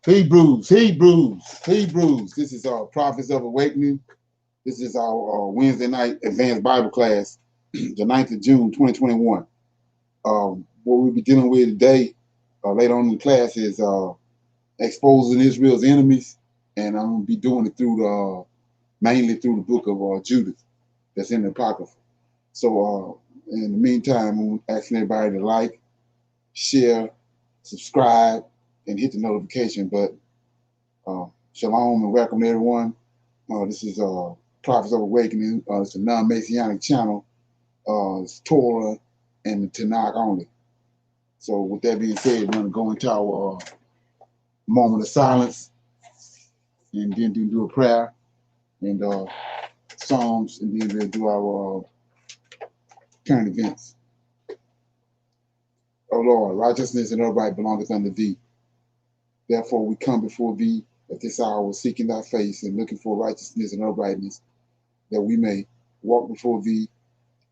Hebrews. This is our Prophets of Awakening. This is our Wednesday night advanced Bible class, the 9th of June, 2021. What we'll be dealing with today, later on in the class, is exposing Israel's enemies, and I'm going to be doing it through mainly through the book of Judith, that's in the Apocrypha. So, in the meantime, I'm asking everybody to like, share, subscribe, and hit the notification button. Shalom and welcome to everyone. This is Prophets of Awakening. It's a non-Messianic channel. It's Torah and the Tanakh only. So with that being said, we're going to go into our moment of silence and then do a prayer and Psalms, and then we'll do our current events. O Lord, righteousness and upright belongeth unto thee. Therefore we come before thee at this hour, seeking thy face and looking for righteousness and uprightness, that we may walk before thee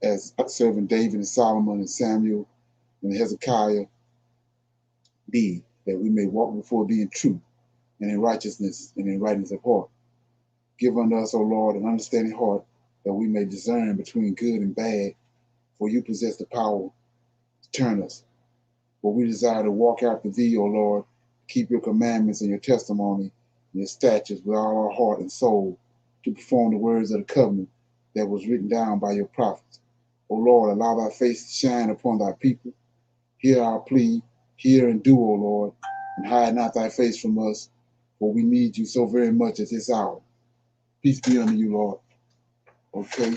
as serving David and Solomon and Samuel and Hezekiah did, that we may walk before thee in truth and in righteousness and in rightness of heart. Give unto us, O Lord, an understanding heart, that we may discern between good and bad, for you possess the power to turn us. For we desire to walk after thee, O Lord, keep your commandments and your testimony and your statutes with all our heart and soul, to perform the words of the covenant that was written down by your prophets. O Lord, allow thy face to shine upon thy people. Hear our plea, hear and do, O Lord, and hide not thy face from us, for we need you so very much at this hour. Peace be unto you, Lord. Okay,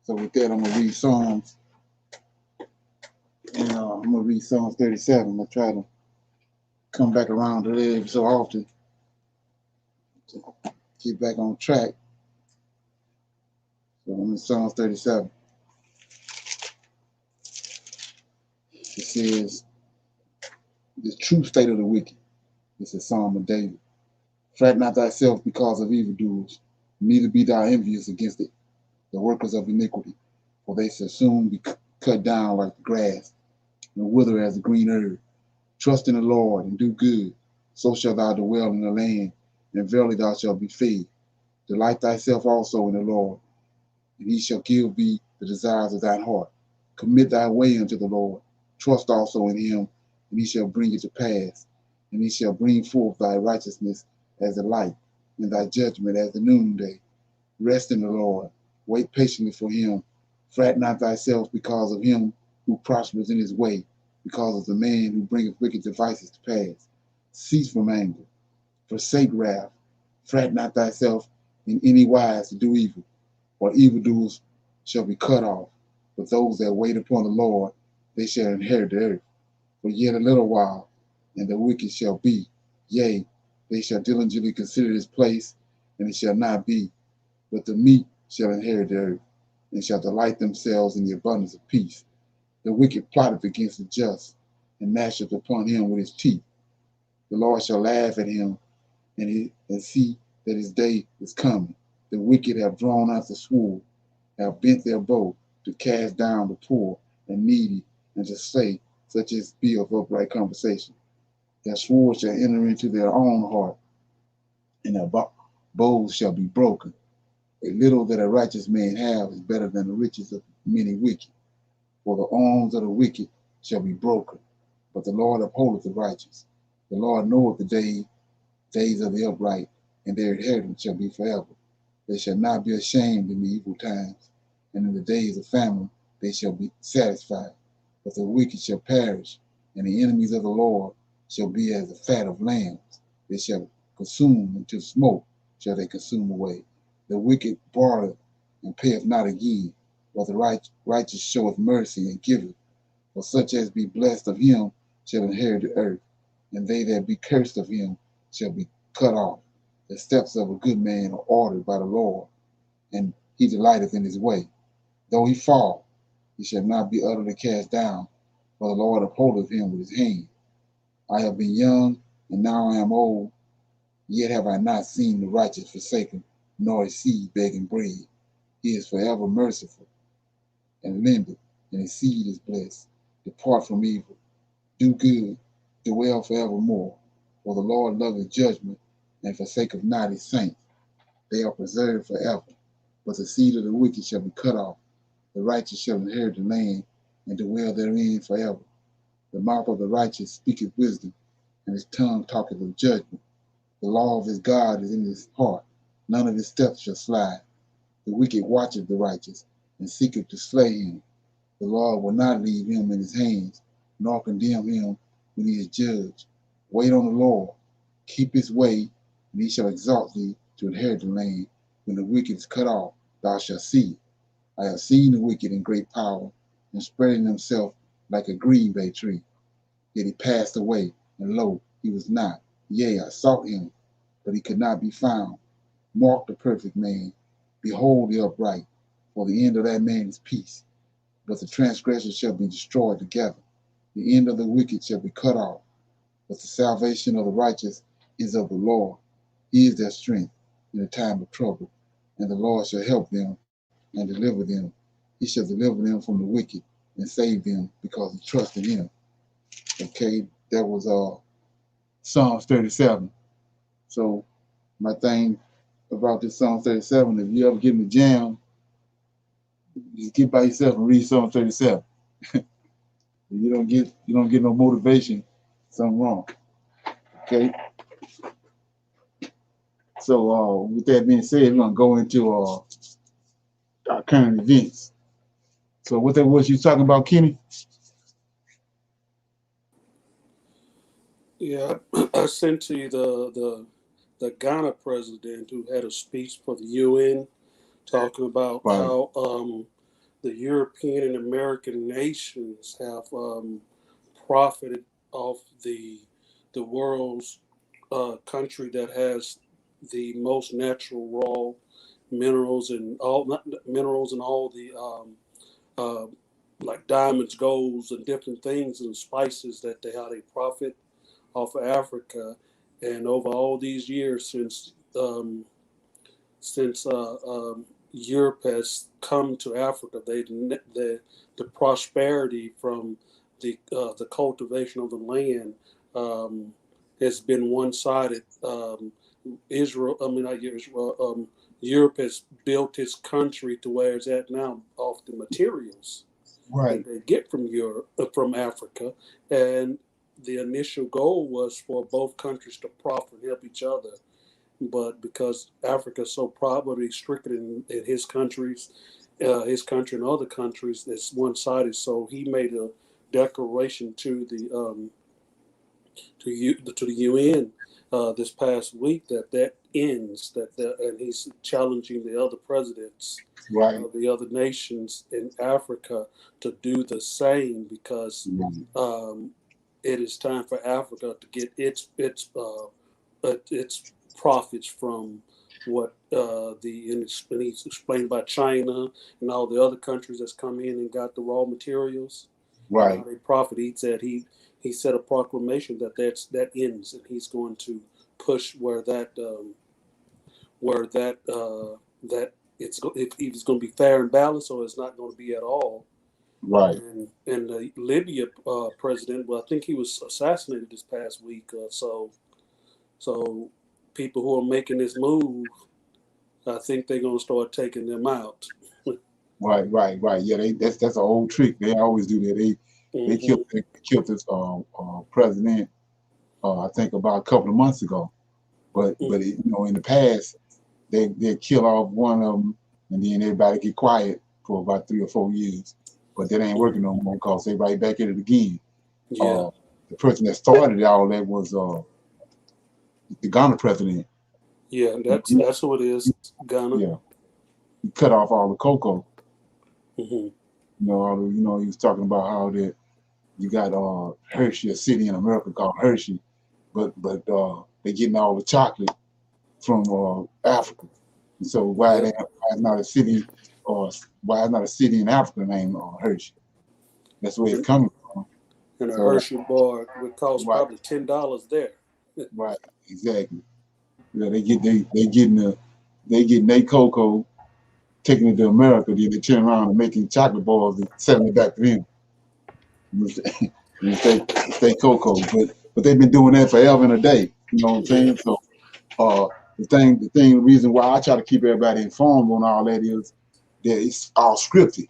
so with that, I'm going to read Psalms, and I'm going to read Psalms 37. I'm going to try to come back around to it so often to get back on track. So I'm in Psalms 37. It says, the true state of the wicked. It's a Psalm of David. Fret not thyself because of evildoers, neither be thou envious against the workers of iniquity, for they shall soon be cut down like the grass, and wither as the green herb. Trust in the Lord and do good, so shalt thou dwell in the land, and verily thou shalt be fed. Delight thyself also in the Lord, and he shall give thee the desires of thine heart. Commit thy way unto the Lord. Trust also in him, and he shall bring it to pass. And he shall bring forth thy righteousness as the light, and thy judgment as the noonday. Rest in the Lord. Wait patiently for him. Fret not thyself because of him who prospers in his way, because of the man who bringeth wicked devices to pass. Cease from anger. Forsake wrath. Fret not thyself in any wise to do evil, for evildoers shall be cut off. But those that wait upon the Lord, they shall inherit the earth. For yet a little while, and the wicked shall be. Yea, they shall diligently consider this place, and it shall not be. But the meek shall inherit the earth, and shall delight themselves in the abundance of peace. The wicked plotteth against the just, and gnasheth upon him with his teeth. The Lord shall laugh at him, and see that his day is coming. The wicked have drawn out the sword, have bent their bow to cast down the poor and needy, and to slay such as be of upright conversation. Their sword shall enter into their own heart, and their bows shall be broken. A little that a righteous man have is better than the riches of many wicked. For the arms of the wicked shall be broken, but the Lord upholdeth the righteous. The Lord knoweth the days of the upright, and their inheritance shall be forever. They shall not be ashamed in the evil times, and in the days of famine they shall be satisfied. But the wicked shall perish, and the enemies of the Lord shall be as the fat of lambs. They shall consume until smoke shall they consume away. The wicked borroweth and payeth not again, but the righteous showeth mercy and giveth. For such as be blessed of him shall inherit the earth, and they that be cursed of him shall be cut off. The steps of a good man are ordered by the Lord, and he delighteth in his way. Though he fall, he shall not be utterly cast down, for the Lord upholdeth him with his hand. I have been young, and now I am old, yet have I not seen the righteous forsaken, nor his seed begging bread. He is forever merciful and lendeth, and his seed is blessed. Depart from evil, do good, dwell forevermore. For the Lord loveth judgment, and forsaketh not his saints. They are preserved forever. But the seed of the wicked shall be cut off. The righteous shall inherit the land, and dwell therein forever. The mouth of the righteous speaketh wisdom, and his tongue talketh of judgment. The law of his God is in his heart. None of his steps shall slide. The wicked watcheth the righteous, and seeketh to slay him. The Lord will not leave him in his hands, nor condemn him when he is judged. Wait on the Lord, keep his way, and he shall exalt thee to inherit the land. When the wicked is cut off, thou shalt see. I have seen the wicked in great power, and spreading himself like a green bay tree. Yet he passed away, and lo, he was not. Yea, I sought him, but he could not be found. Mark the perfect man, behold the upright, for the end of that man is peace. But the transgressors shall be destroyed together. The end of the wicked shall be cut off. But the salvation of the righteous is of the Lord. He is their strength in the time of trouble. And the Lord shall help them and deliver them. He shall deliver them from the wicked and save them because they trust in him. Okay, that was Psalms 37. So my thing about this Psalm 37, if you ever get in the jam, just get by yourself and read Psalm 37. You don't get no motivation, something wrong. Okay. So with that being said, we're gonna go into our current events. So what that was you talking about, Kenny? Yeah, I sent to you the Ghana president who had a speech for the UN talking about Right, how the European and American nations have profited off the world's country that has the most natural raw minerals and all not minerals and all the uh, like diamonds, golds, and different things and spices that they how they profit off of Africa, and over all these years since Europe has come to Africa, the prosperity from the cultivation of the land has been one sided. Israel, I mean, not Israel. Europe has built its country to where it's at now off the materials that right, they get from Europe, from Africa, and the initial goal was for both countries to profit and help each other. But because Africa is so poverty stricken in his country and other countries, it's one sided. So he made a declaration to the UN this past week that ends and he's challenging the other presidents right, of the other nations in Africa to do the same because um, it is time for Africa to get its profits from what and he's explained about China and all the other countries that's come in and got the raw materials and how right, they profit. He said a proclamation that ends, and he's going to push where that if it's going to be fair and balanced, or it's not going to be at all. right. And the Libya president, well, I think he was assassinated this past week. So people who are making this move, I think they're going to start taking them out. Right. Yeah, that's an old trick. They always do that. Hmm. They killed this president I think about a couple of months ago. But Hmm. in the past they kill off one of them and then everybody get quiet for about 3 or 4 years. But that ain't working no more because they right back at it again. Yeah, Uh, the person that started all that was the Ghana president. yeah, He, that's who it is, Ghana. yeah, he cut off all the cocoa. Hmm. He was talking about how that. You got Hershey, a city in America called Hershey, but they getting all the chocolate from Africa. And so Yep. why is not a city or why is not a city in Africa named Hershey? That's where it's And, coming from. and a So Hershey bar would cost right, probably $10 there. right, exactly. Yeah, they getting their cocoa, taking it to America, then they turn around and making chocolate balls and selling it back to them. Stay cocoa, but they've been doing that forever and a day. You know what I'm Yeah. saying? So the reason why I try to keep everybody informed on all that is that it's all scripted.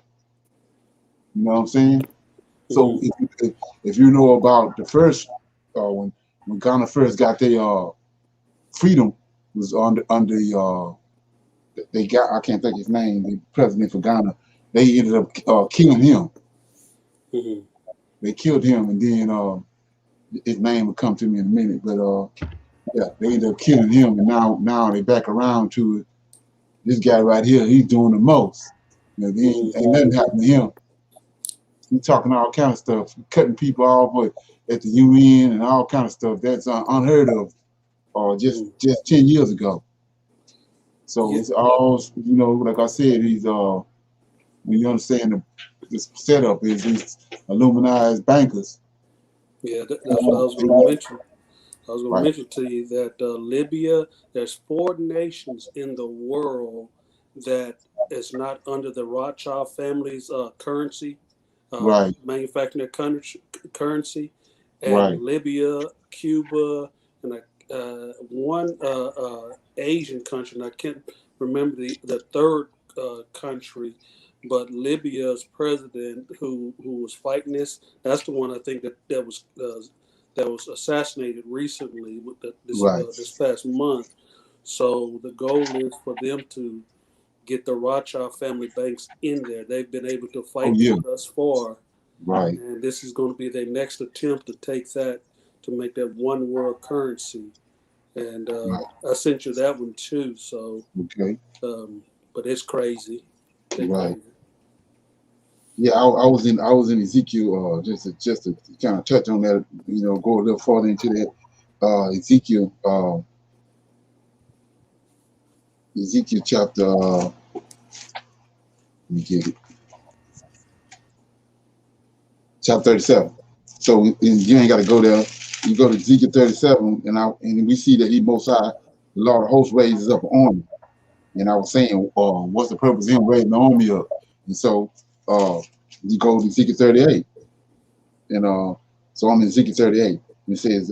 You know what I'm saying? So Mm-hmm. if you know about the first when Ghana first got their freedom was under they got I can't think his name, the president for Ghana. They ended up killing him. Mm-hmm. They killed him, and then his name will come to me in a minute. But yeah, they ended up killing him, and now they back around to it. This guy right here, he's doing the most. You know, Mm-hmm. ain't nothing happened to him. He's talking all kind of stuff, cutting people off at the UN and all kind of stuff. That's unheard of, or Mm-hmm. just 10 years ago. So Yeah. it's all like I said, he's when you understand the setup is these illuminized bankers. Yeah. That's what I was going to mention. I was going to Right, mention to you that Libya, there's 4 nations in the world that is not under the Rothschild family's currency, right, manufacturing their currency, and right. Libya, Cuba, and one Asian country, and I can't remember the third country, but Libya's president who was fighting this, that's the one I think that was assassinated recently with Right. this past month. So the goal is for them to get the Rothschild family banks in there. They've been able to Oh fight yeah. that thus far, Right. and this is going to be their next attempt to take that to make that one world currency. And Right. I sent you that one too. So, Okay. um, but it's crazy. They Right. crazy. Yeah, I was in Ezekiel just to kind of touch on that, go a little further into that. Ezekiel Ezekiel chapter let me get it. Chapter 37. So you ain't got to go there. You go to Ezekiel 37, and we see that he Most High, the Lord of hosts, raises up an army. And I was saying, what's the purpose of him raising the army up? And so you go to Ezekiel 38, and so I'm in Ezekiel 38. And it says,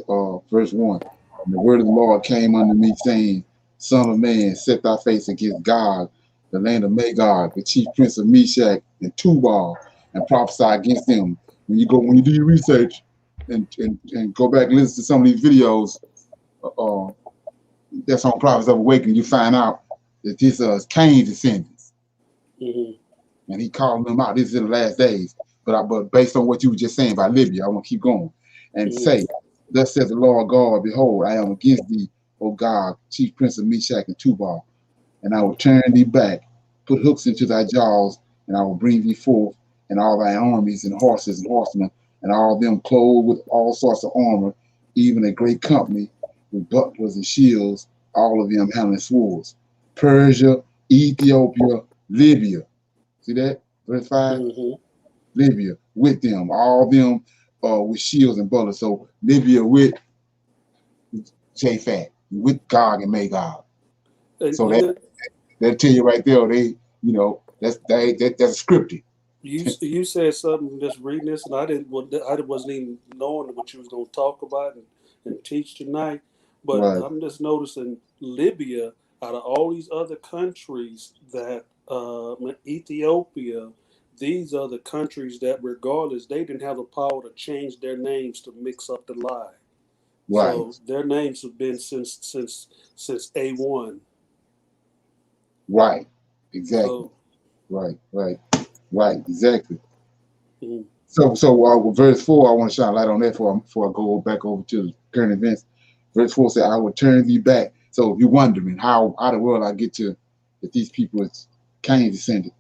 verse 1, and the word of the Lord came unto me, saying, Son of man, set thy face against God, the land of Magog, the chief prince of Meshach and Tubal, and prophesy against them. When you do your research and go back and listen to some of these videos, uh, that's on Prophets of Awakening, you find out that this is Cain's descendants, Mm-hmm. and he calling them out. This is in the last days. But based on what you were just saying about Libya, I want to keep going and Mm-hmm. say, thus says the Lord God, behold, I am against thee, O God, chief prince of Meshach and Tubal, and I will turn thee back, put hooks into thy jaws, and I will bring thee forth, and all thy armies and horses and horsemen, and all them clothed with all sorts of armor, even a great company with bucklers and shields, all of them having swords. Persia, Ethiopia, Libya. See that? Verse 5? Mm-hmm. Libya with them, all them with shields and bucklers. So Libya with Japhet, with Gog and Magog. And So they'll tell you right there, that's scripted. you said something just reading this, and I wasn't even knowing what you was going to talk about and teach tonight. But Right, I'm just noticing Libya, out of all these other countries, that Ethiopia, these are the countries that, regardless, they didn't have the power to change their names to mix up the lie. right, So their names have been since A1. right. Exactly. So. Right, right, right. Exactly. Mm-hmm. So verse 4, I want to shine a light on that before I go back over to the current events. Verse 4 said, I will turn thee back. So if you're wondering how out of the world I get to that these people is Cain descended,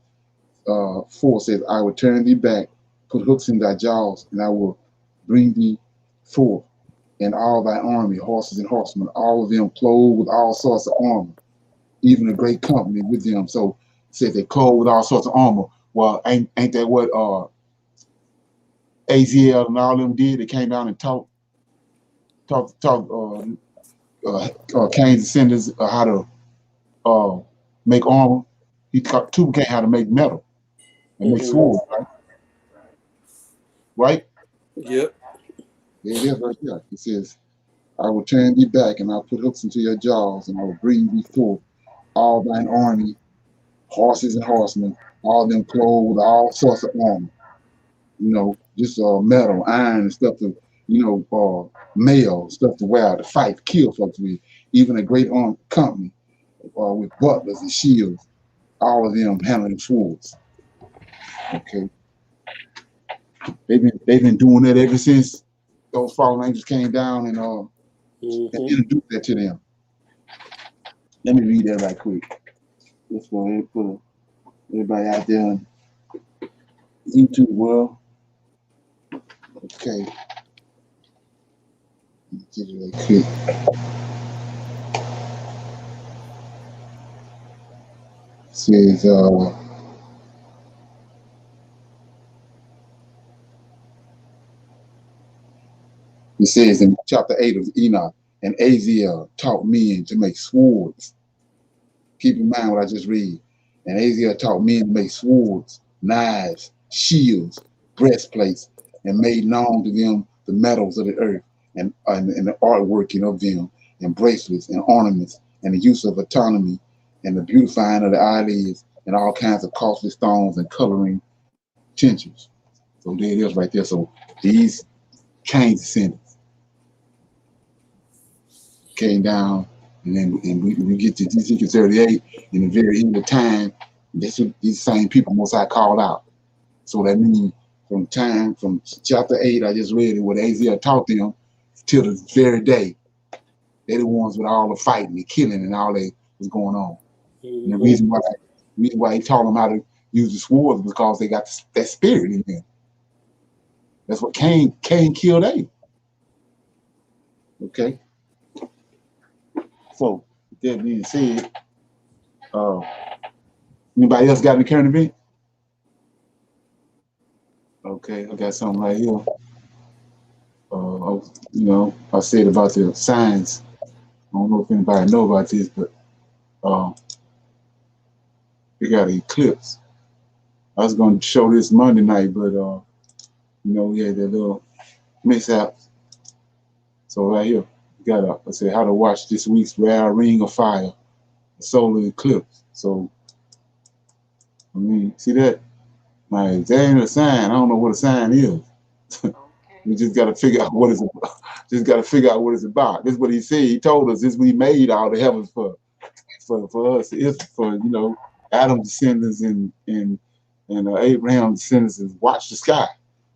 4 says, I will turn thee back, put hooks in thy jaws, and I will bring thee forth, and all thy army, horses and horsemen, all of them clothed with all sorts of armor, even a great company with them. So it says they clothed with all sorts of armor. Well, ain't that what AZL and all them did? They came down and taught Cain's descendants how to make armor. He taught Tubal-Cain how to make metal and make Mm-hmm. swords, right? Yep. There it is right there. It says, I will turn thee back, and I'll put hooks into your jaws, and I will bring thee forth all thine army, horses and horsemen, all them clothed with all sorts of armor. Just metal, iron, and stuff to, mail, stuff to wear, to fight, to kill folks with. Even a great armed company with butlers and shields, all of them handling swords. Okay, they've been doing that ever since those fallen angels came down and Mm-hmm. introduced that to them. Let me read that right quick. Let's go ahead and put everybody out there in YouTube world. Okay, get it right quick. It says it says in chapter 8 of Enoch, and Aziel taught men to make swords. Keep in mind what I just read. And Aziel taught men to make swords, knives, shields, breastplates, and made known to them the metals of the earth and the artworking of them, and bracelets and ornaments, and the use of autonomy, and the beautifying of the eyelids, and all kinds of costly stones and coloring tinctures. So there it is right there. So these Cain's descendants came down, and then we get to Ezekiel 38, in the very end of time, these same people Most High called out. So that means from chapter 8, I just read it, what Isaiah taught them, till the very day, they're the ones with all the fighting and killing and all that was going on. And the Mm-hmm. reason why he taught them how to use the swords was because they got that spirit in them. That's what Cain killed Abel. Okay, so with that being said, uh, anybody else got any current event? Okay, I got something right here. I said about the signs. I don't know if anybody know about this, but uh, they got an eclipse. I was going to show this Monday night, but we had that little mishap. So right here, we got I said how to watch this week's rare ring of fire, the solar eclipse. So I mean, see that? Like, that ain't a sign. I don't know what a sign is. We just got to figure out what it's about. Just got to figure out what it's about. This is what he said. He told us this we made all the heavens for us. It's for Adam's descendants and Abraham's descendants is watch the sky.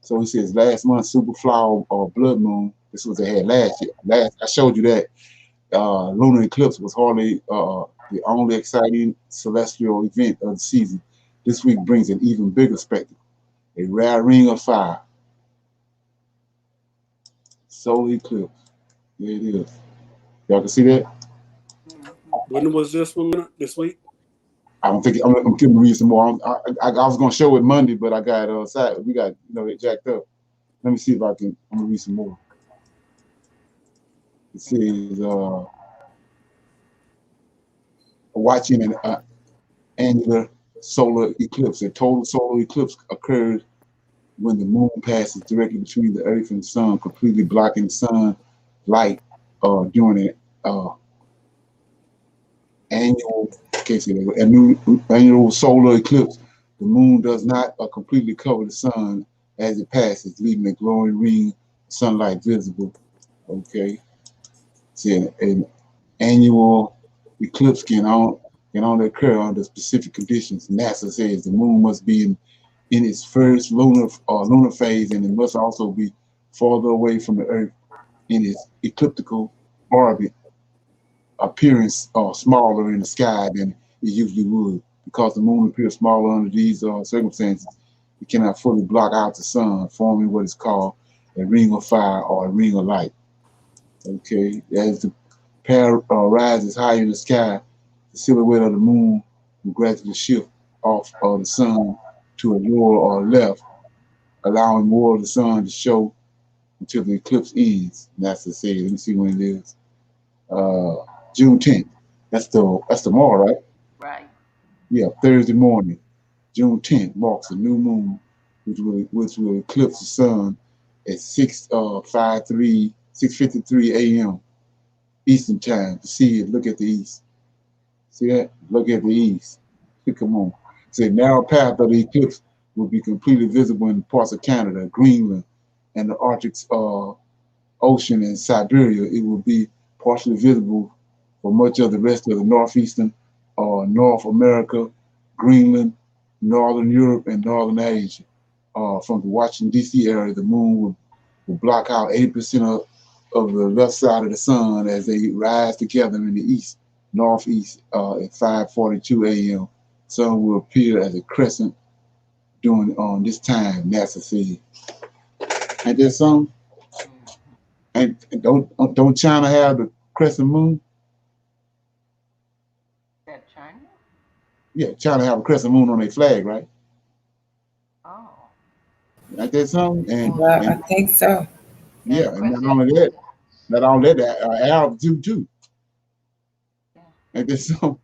So he says last month superflower or blood moon. This was they had last year. I showed you that lunar eclipse was hardly the only exciting celestial event of the season. This week brings an even bigger spectacle: a rare ring of fire, solar eclipse. There it is. Y'all can see that. When was this one? This week? I don't think I'm gonna read some more. I was gonna show it Monday, but I got we got it jacked up. Let me see if I can. I'm gonna read some more. It says watching an annular solar eclipse. A total solar eclipse occurs when the moon passes directly between the Earth and the Sun, completely blocking the sun light during an annual, annual solar eclipse. The moon does not completely cover the sun as it passes, leaving a glowing ring of sunlight visible. Okay, see, an annual eclipse can only occur under specific conditions. NASA says the moon must be in its first lunar phase, and it must also be farther away from the Earth in its ecliptical orbit, appearance smaller in the sky than it usually would. Because the moon appears smaller under these circumstances, it cannot fully block out the sun, forming what is called a ring of fire or a ring of light. Okay, as the pair rises higher in the sky, the silhouette of the moon will gradually shift off of the sun to a lower or left, allowing more of the sun to show until the eclipse ends. NASA said. Let me see when it is. Uh, June 10th. That's tomorrow, right? Right. Yeah, Thursday morning. June 10th marks a new moon, which will eclipse the sun at 6:53 a.m. Eastern time. To see it, look at the east. See that? Look at the east. Come on. Say narrow path of the eclipse will be completely visible in parts of Canada, Greenland, and the Arctic Ocean and Siberia. It will be partially visible for much of the rest of the northeastern North America, Greenland, Northern Europe, and Northern Asia. From the Washington, D.C. area, the moon will block out 80% of the left side of the sun as they rise together in the east, northeast at 5:42 a.m. Sun will appear as a crescent during this time, NASA said. Ain't that something? And don't China have the crescent moon? That China? Yeah, China have a crescent moon on their flag, right? Oh. Ain't that something? Well, I think so. And Yeah, and not crescent only that, moons. not only that, Arabs do too. Yeah. Ain't that something?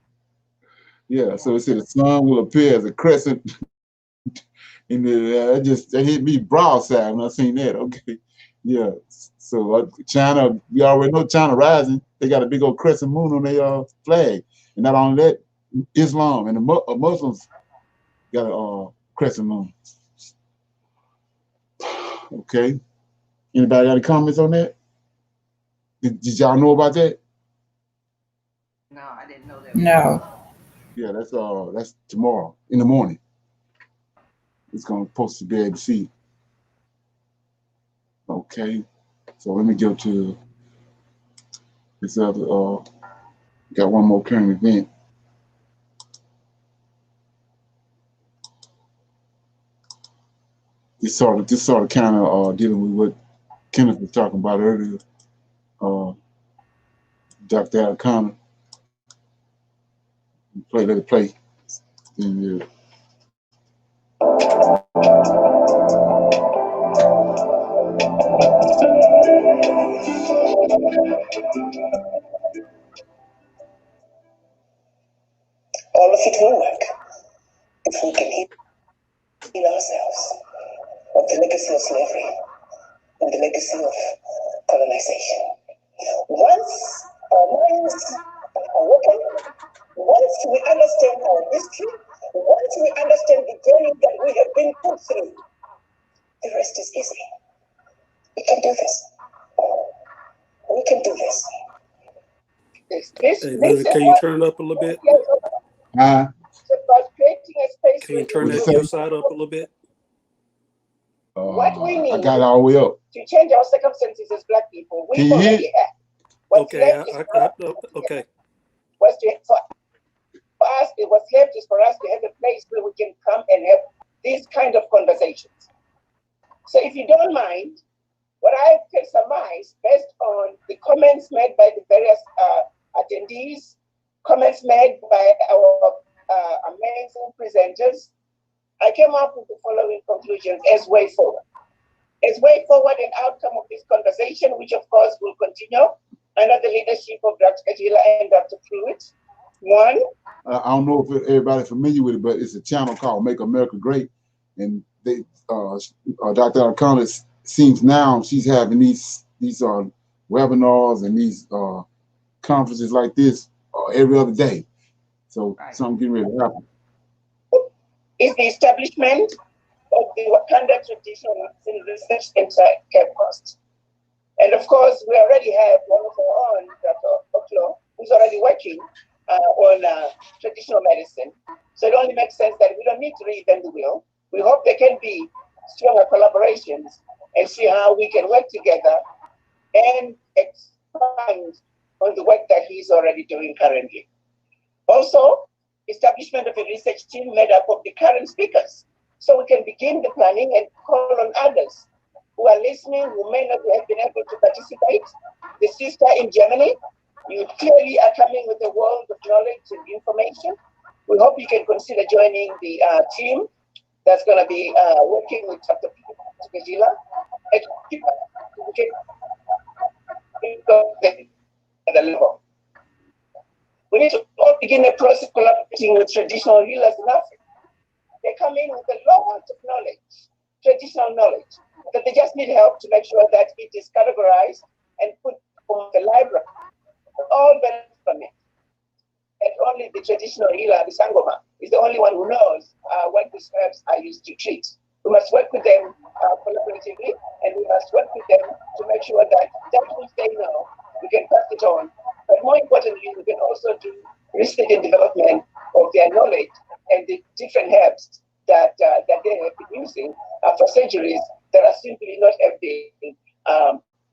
Yeah, Yeah. so it said the sun will appear as a crescent in the that hit me broadside when I seen that. Okay, yeah. So China, we already know China rising. They got a big old crescent moon on their flag, and not only that, Islam and the Muslims got a crescent moon. Okay. Anybody got any comments on that? Did y'all know about that? No, I didn't know that. No. Yeah, that's tomorrow in the morning. It's gonna post to be able to see it. Okay. So let me go to this other got one more current event. This sort of kind of dealing with what Kenneth was talking about earlier. Uh, Dr. Alcona, let it play. And, all of it will work if we can heal ourselves of the legacy of slavery and the legacy of colonization. Once our minds are open, once we understand our history, once we understand the journey that we have been put through, the rest is easy. We can do this. We can do this. Hey, Leonard, can you turn it up a little bit? About creating a space Can you turn your side up a little bit? What we need, I got it all the way up. To change our circumstances as Black people, we already have. Okay, okay. For us, what's left is for us to have a place where we can come and have these kind of conversations. So if you don't mind, what I can surmise based on the comments made by the various attendees, comments made by our amazing presenters, I came up with the following conclusions as way forward. As way forward, an outcome of this conversation, which of course will continue under the leadership of Dr. Kajila and Dr. Pruitt. One. I don't know if everybody's familiar with it, but it's a channel called Make America Great, and they Dr. Alcona seems now she's having these webinars and these conferences like this every other day. So something getting ready to happen. Is the establishment of the Wakanda Traditional Medicine Research Center Cape Coast. And of course, we already have one of our own, Dr. Oklo, who's already working on traditional medicine. So it only makes sense that we don't need to reinvent the wheel. We hope there can be stronger collaborations and see how we can work together and expand on the work that he's already doing currently. Also, establishment of a research team made up of the current speakers so we can begin the planning and call on others who are listening, who may not have been able to participate. The sister in Germany, you clearly are coming with a world of knowledge and information. We hope you can consider joining the team that's going to be working with Dr. Gajila. At the level. We need to all begin a process collaborating with traditional healers in Africa. They come in with a lot of knowledge, traditional knowledge, but they just need help to make sure that it is categorized and put on the library. All benefit from it. And only the traditional healer, the Sangoma, is the only one who knows what these herbs are used to treat. We must work with them collaboratively, and we must work with them to make sure that which they know, we can pass it on. But more importantly, we can also do research and development of their knowledge and the different herbs that they have been using for centuries that are simply not have been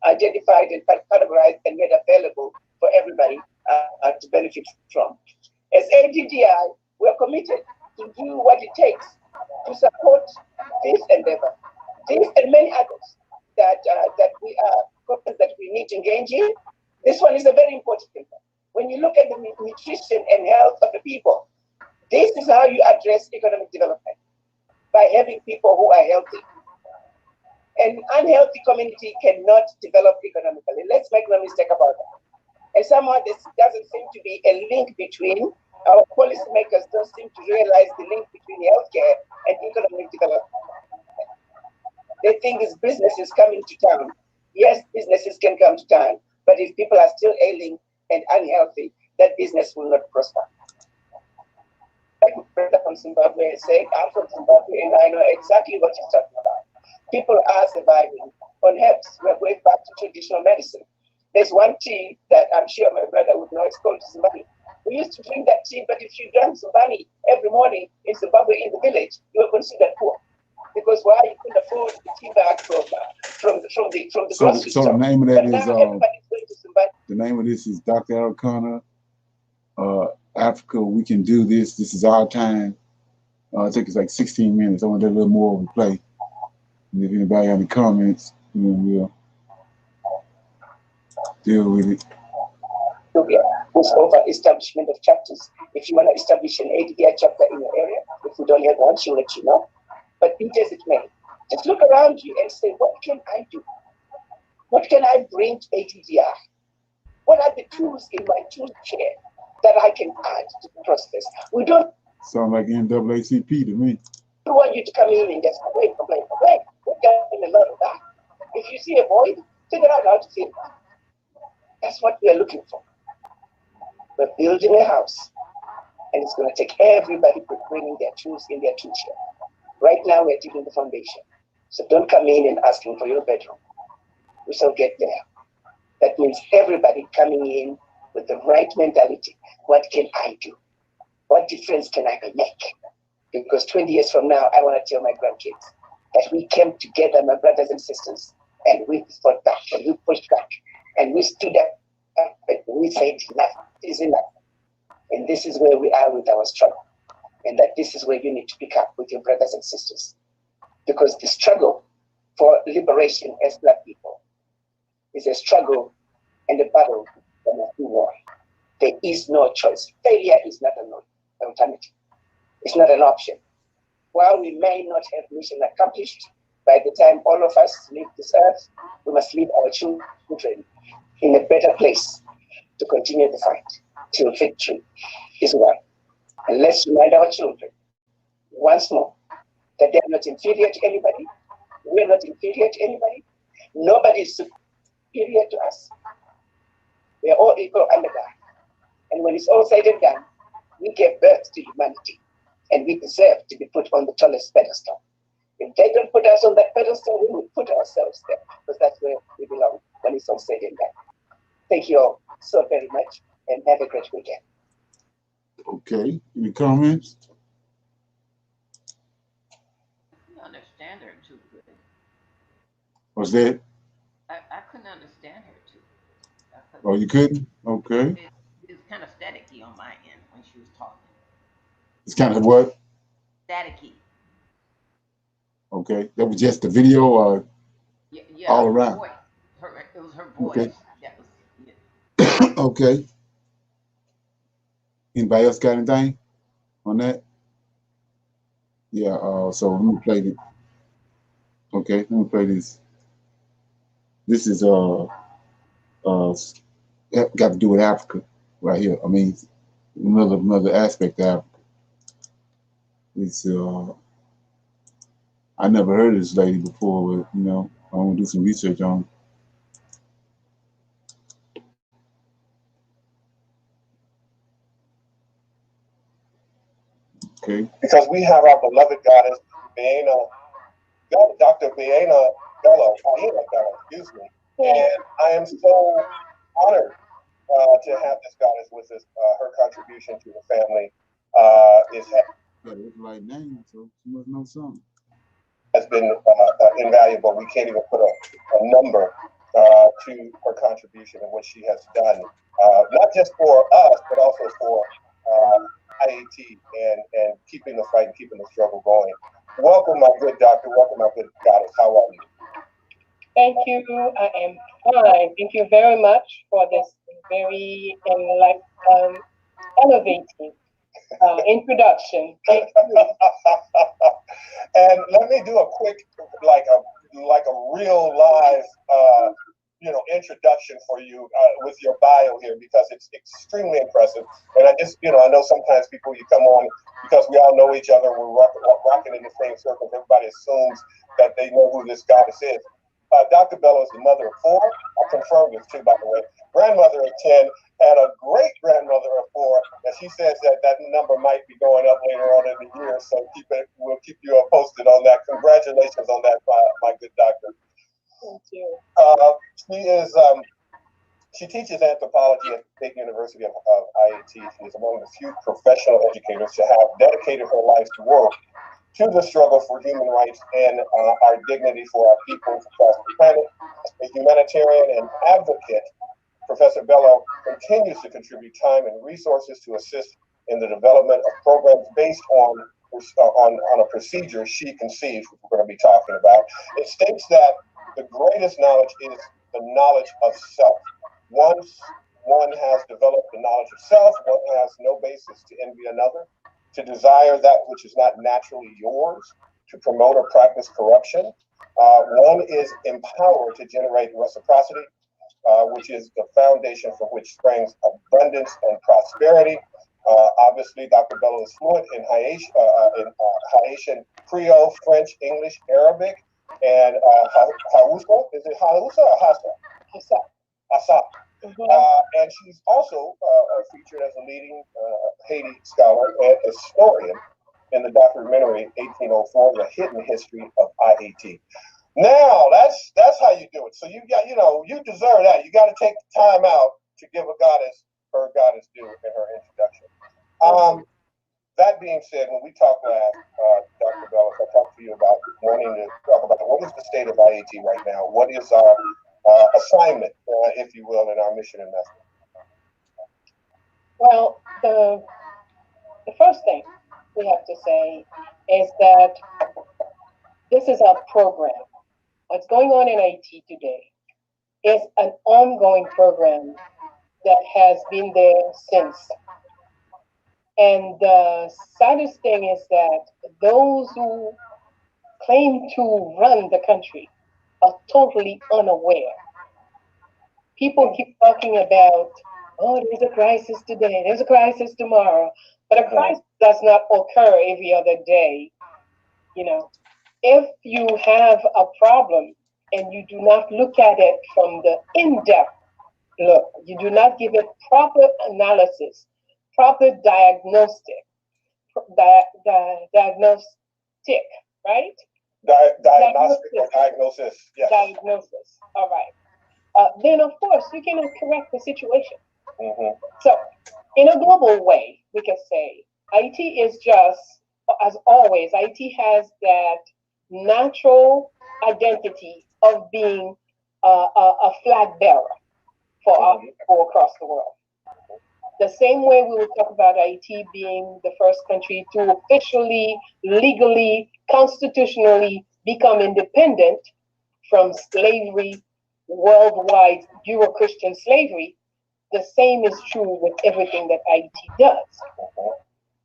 identified and categorized and made available for everybody to benefit from. As ADDI, we are committed to do what it takes to support this endeavor, this and many others that we need to engage in. This one is a very important thing. When you look at the nutrition and health of the people, this is how you address economic development, by having people who are healthy. An unhealthy community cannot develop economically. Let's make no mistake about that. And somehow there doesn't seem to be a link between, our policymakers don't seem to realize the link between healthcare and economic development. They think it's businesses coming to town. Yes, businesses can come to town, but if people are still ailing and unhealthy, that business will not prosper. Like my brother from Zimbabwe said, I'm from Zimbabwe and I know exactly what you're talking about. People are surviving on herbs. We're going back to traditional medicine. There's one tea that I'm sure my brother would know, it's called Zimbabwe. We used to drink that tea, but if you drank Zimbabwe every morning in Zimbabwe in the village, you were considered poor. Because why you couldn't afford the tea bag from the grocery store. So the name of that but now is everybody's going to Zimbabwe. The name of this is Dr. Arikana. Africa, we can do this. This is our time. I think it's like 16 minutes. I want that a little more of a play. And if anybody have any comments, we'll deal with it. It's over establishment of chapters. If you want to establish an ADI chapter in your area, if we don't have one, she'll let you know. But be as it may, just look around you and say, what can I do? What can I bring to ADDI? What are the tools in my toolkit that I can add to the process? We don't sound like NAACP to me. We want you to come in and just complain. We've gotten a lot of that. If you see a void, figure out how to fill it. That's what we are looking for. We're building a house, and it's going to take everybody bringing their tools in their toolkit. Right now, we're digging the foundation. So don't come in and asking for your bedroom. We shall get there. That means everybody coming in with the right mentality. What can I do? What difference can I make? Because 20 years from now, I want to tell my grandkids that we came together, my brothers and sisters, and we fought back, and we pushed back, and we stood up, and we said enough is enough. And this is where we are with our struggle. And that this is where you need to pick up with your brothers and sisters. Because the struggle for liberation as Black people is a struggle and a battle that must be won. There is no choice. Failure is not an alternative. It's not an option. While we may not have mission accomplished, by the time all of us leave this earth, we must leave our children in a better place to continue the fight till victory is won. And let's remind our children once more that they are not inferior to anybody. We're not inferior to anybody. Nobody is superior to us. We are all equal under God. And when it's all said and done, we gave birth to humanity. And we deserve to be put on the tallest pedestal. If they don't put us on that pedestal, we will put ourselves there, because that's where we belong when it's all said and done. Thank you all so very much, and have a great weekend. Okay, any comments? I couldn't understand her too good. What's that? I couldn't understand her too good. Oh, you couldn't? Okay. It was kind of staticky on my end when she was talking. It's kind of what? Staticky. Okay, that was just the video or Yeah, all her around. voice. It was her Okay, voice. That was yeah. okay. Anybody else got anything on that? Yeah. So let me play it. Okay, let me play this. This is got to do with Africa right here. I mean, another aspect of Africa. It's I never heard of this lady before, but I want to do some research on. Okay. Because we have our beloved goddess, Biena, Dr. Biena Bello, excuse me. And I am so honored to have this goddess with us. Her contribution to the family is Yeah, it's the right name, so she must know something. Has been invaluable. We can't even put a number to her contribution and what she has done, not just for us, but also for IAT and keeping the fight and keeping the struggle going. Welcome, my good doctor. Welcome, my good goddess. How are you? Thank you. I am fine. Thank you very much for this very elevating introduction. Thank you. And let me do a quick, like a real live, introduction for you with your bio here, because it's extremely impressive. And I just, I know sometimes people, you come on because we all know each other, we're rocking in the same circles. Everybody assumes that they know who this goddess is. Dr. Bello is the mother of 4. I confirmed this too, by the way. Grandmother of 10, and a great grandmother of 4. And she says that number might be going up later on in the year. So we'll keep you posted on that. Congratulations on that, my good doctor. Thank you. She teaches anthropology at the State University of IAT. She is among the few professional educators to have dedicated her life's work to the struggle for human rights and our dignity for our people across the planet. A humanitarian and advocate, Professor Bello continues to contribute time and resources to assist in the development of programs based on a procedure she conceives, which we're going to be talking about. It states that the greatest knowledge is the knowledge of self. Once one has developed the knowledge of self, one has no basis to envy another, to desire that which is not naturally yours, to promote or practice corruption. One is empowered to generate reciprocity, which is the foundation from which springs abundance and prosperity. Obviously, Dr. Bello is fluent in Haitian, Creole, French, English, Arabic, and Hausa. Is it Hausa or Hassa? Hassa. Hassa. And she's also featured as a leading Haiti scholar and historian in the documentary 1804, The Hidden History of IAT. Now, that's how you do it. So you got, you deserve that. You got to take the time out to give a goddess her goddess due in her introduction. That being said, when we talked last, Dr. Bello, I talked to you about wanting to talk about what is the state of IAT right now? What is our assignment, if you will, in our mission and message? Well, the first thing we have to say is that this is a program. What's going on in IAT today is an ongoing program that has been there since. And the saddest thing is that those who claim to run the country are totally unaware. People keep talking about, oh, there's a crisis today, there's a crisis tomorrow, but a crisis does not occur every other day. If you have a problem and you do not look at it from the in-depth look, you do not give it proper analysis, proper diagnostic, right? Diagnostic or diagnosis, yes. Diagnosis, all right. Then, of course, you cannot correct the situation. Mm-hmm. So, in a global way, we can say IT is just, as always, IT has that natural identity of being a flag bearer for our people across the world. The same way we will talk about IT being the first country to officially, legally, constitutionally become independent from slavery, worldwide Euro-Christian slavery, the same is true with everything that Haiti does.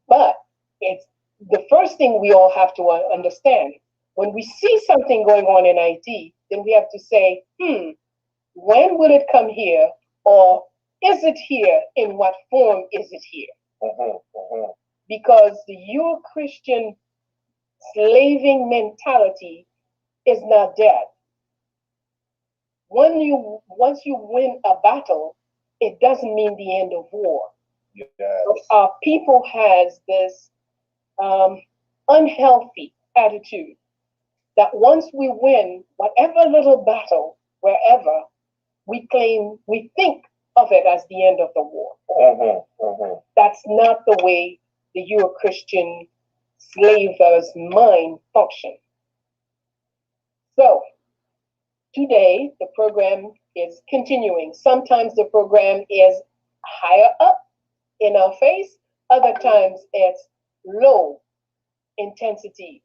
But it's the first thing we all have to understand. When we see something going on in Haiti, then we have to say, when will it come here? Or is it here? In what form is it here? Because the Euro-Christian slaving mentality is not dead. Once you win a battle, it doesn't mean the end of war. Yes. Our people has this unhealthy attitude that once we win whatever little battle, wherever, we think of it as the end of the war. That's not the way the Euro-Christian slaver's mind function. So today the program is continuing. Sometimes the program is higher up in our face, other times it's low intensity.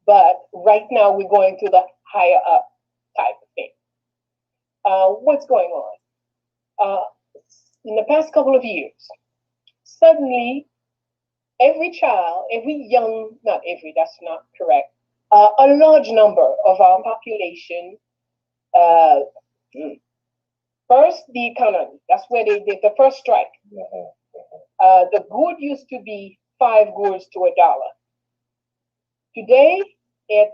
But right now we're going through the higher up type of thing. What's going on? In the past couple of years, suddenly every child, every young, not every, that's not correct, a large number of our population, first the economy, that's where they did the first strike. The good used to be 5 gourds to $1. Today it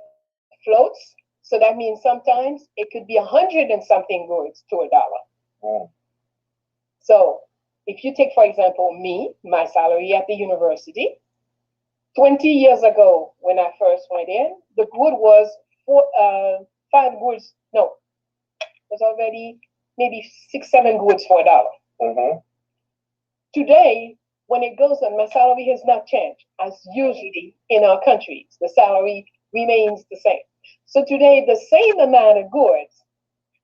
floats, so that means sometimes it could be 100 and something gourds to $1. So if you take, for example, my salary at the university, 20 years ago when I first went in, the good was 5 goods, no, it was already maybe 6, 7 goods for $1. Today, when it goes on, my salary has not changed, as usually in our countries, the salary remains the same. So today, the same amount of goods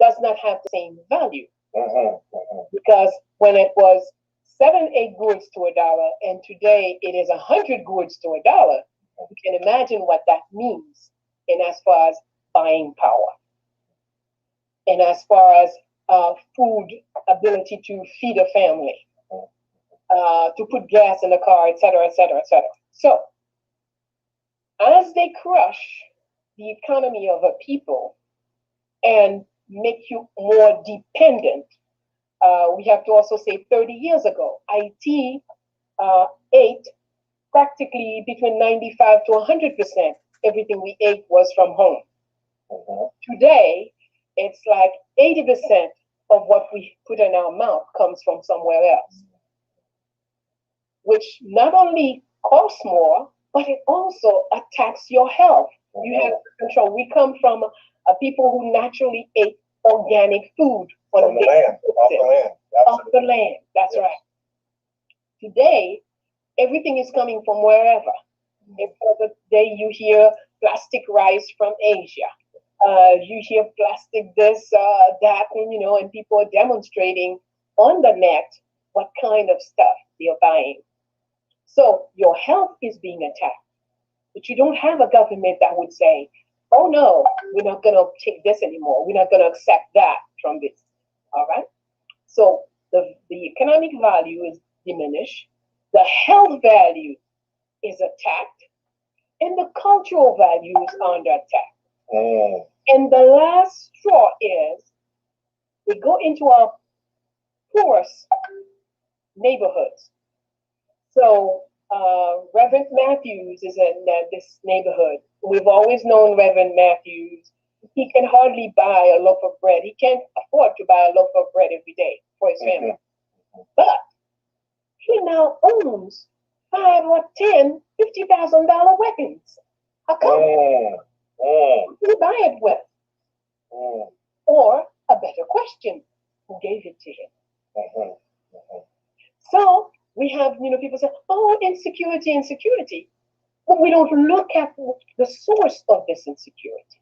does not have the same value. Because when it was 7, 8 goods to $1, and today it is 100 goods to $1, you can imagine what that means in as far as buying power, and as far as food ability to feed a family, to put gas in the car, etc., etc., etc. So, as they crush the economy of a people and make you more dependent, we have to also say 30 years ago, IT ate practically between 95 to 100%. Everything we ate was from home. Today, it's like 80% of what we put in our mouth comes from somewhere else, which not only costs more, but it also attacks your health. You have to control. We come from people who naturally ate organic food from the land, off the land. Off the land, that's right. Today, everything is coming from wherever. Every other day you hear plastic rice from Asia. You hear plastic this, that, and people are demonstrating on the net what kind of stuff they're buying. So your health is being attacked, but you don't have a government that would say, oh no, we're not going to take this anymore. We're not going to accept that from this. All right? So the economic value is diminished, the health value is attacked, and the cultural value is under attack. And the last straw is we go into our poorest neighborhoods. So Reverend Matthews is in this neighborhood. We've always known Reverend Matthews. He can hardly buy a loaf of bread. He can't afford to buy a loaf of bread every day for his family. But he now owns 5 or 10, $50,000 weapons. How come? Who did he buy it with? Or a better question, who gave it to him? So we have, people say, oh, insecurity, insecurity. But we don't look at the source of this insecurity.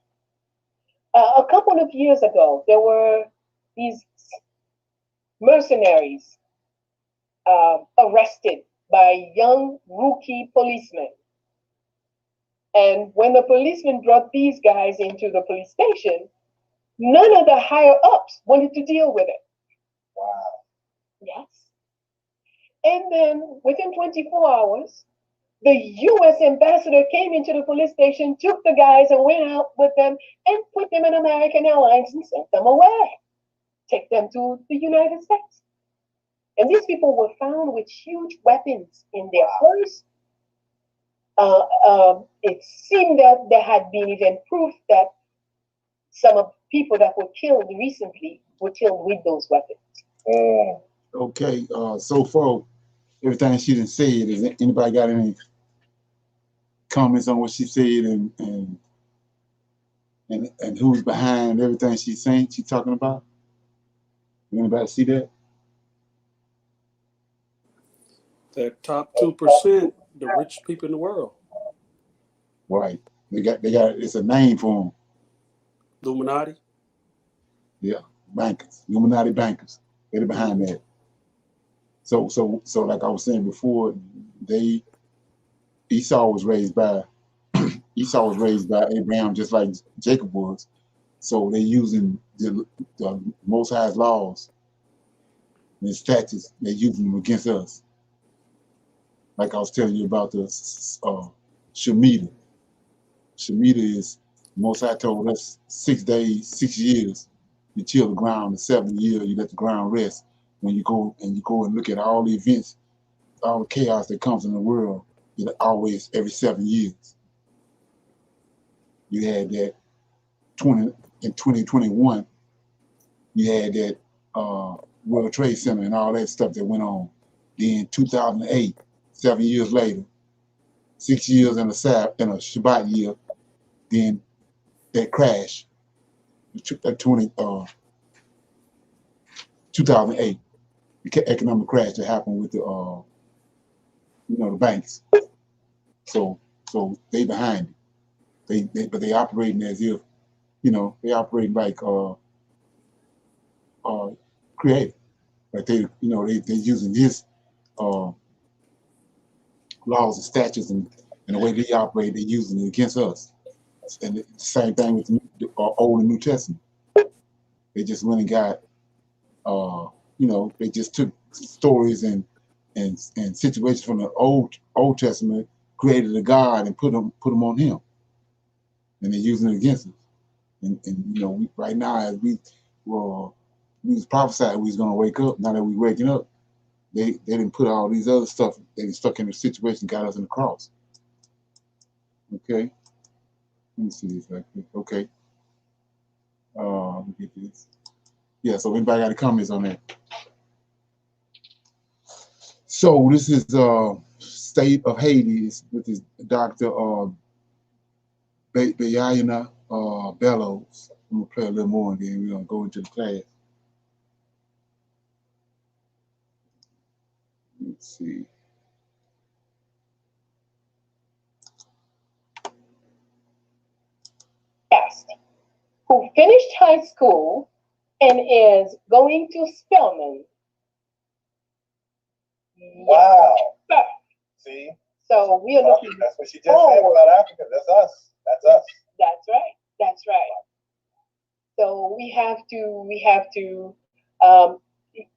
A couple of years ago, there were these mercenaries arrested by young rookie policemen. And when the policeman brought these guys into the police station, none of the higher ups wanted to deal with it. Wow. Yes. And then within 24 hours, the U.S. ambassador came into the police station, took the guys and went out with them and put them in American Airlines and sent them away. Take them to the United States. And these people were found with huge weapons in their purse. It seemed that there had been even proof that some of the people that were killed recently were killed with those weapons. Okay, so far, everything she done said, is anybody got any comments on what she said and who's behind everything she's saying, she's talking about? Anybody see that? That top 2%, the rich people in the world. Right. They got it's a name for them. Illuminati. Yeah, bankers, Illuminati bankers. They're behind that. So like I was saying before, Esau was raised by Abraham just like Jacob was. So they're using the Most High's laws and statutes. They're using them against us. Like I was telling you about the Shemitah. Shemitah is Most High told us 6 days, 6 years. You till the ground. The 7th year, you let the ground rest. When you go and look at all the events, all the chaos that comes in the world, it always every 7 years. You had that in 2021. You had that World Trade Center and all that stuff that went on. Then 2008, 7 years later, 6 years in a Shabbat year, then that crash, 2008, the economic crash that happened with the the banks. So they behind it. But they operating as if they operate like creative, like they using his laws and statutes and the way they operate, they're using it against us. And the same thing with the Old and New Testament. They just went and got they just took stories and situations from the Old Testament, created a God and put them on him, and they're using it against us. And right now, as we was prophesied we was gonna wake up. Now that we waking up, they didn't put all these other stuff. They stuck in the situation, got us in the cross. Okay, let me see this right quick. Okay, let me get this. Yeah. So anybody got any comments on that? So this is State of Hades with his Dr. Bayana Bellows. I'm gonna play a little more and then we're gonna go into the class. Let's see. Who finished high school and is going to Spelman. Wow. Yes. See? So we are looking. That's what she just said about Africa. That's us. That's us. That's right. That's right. So we have to.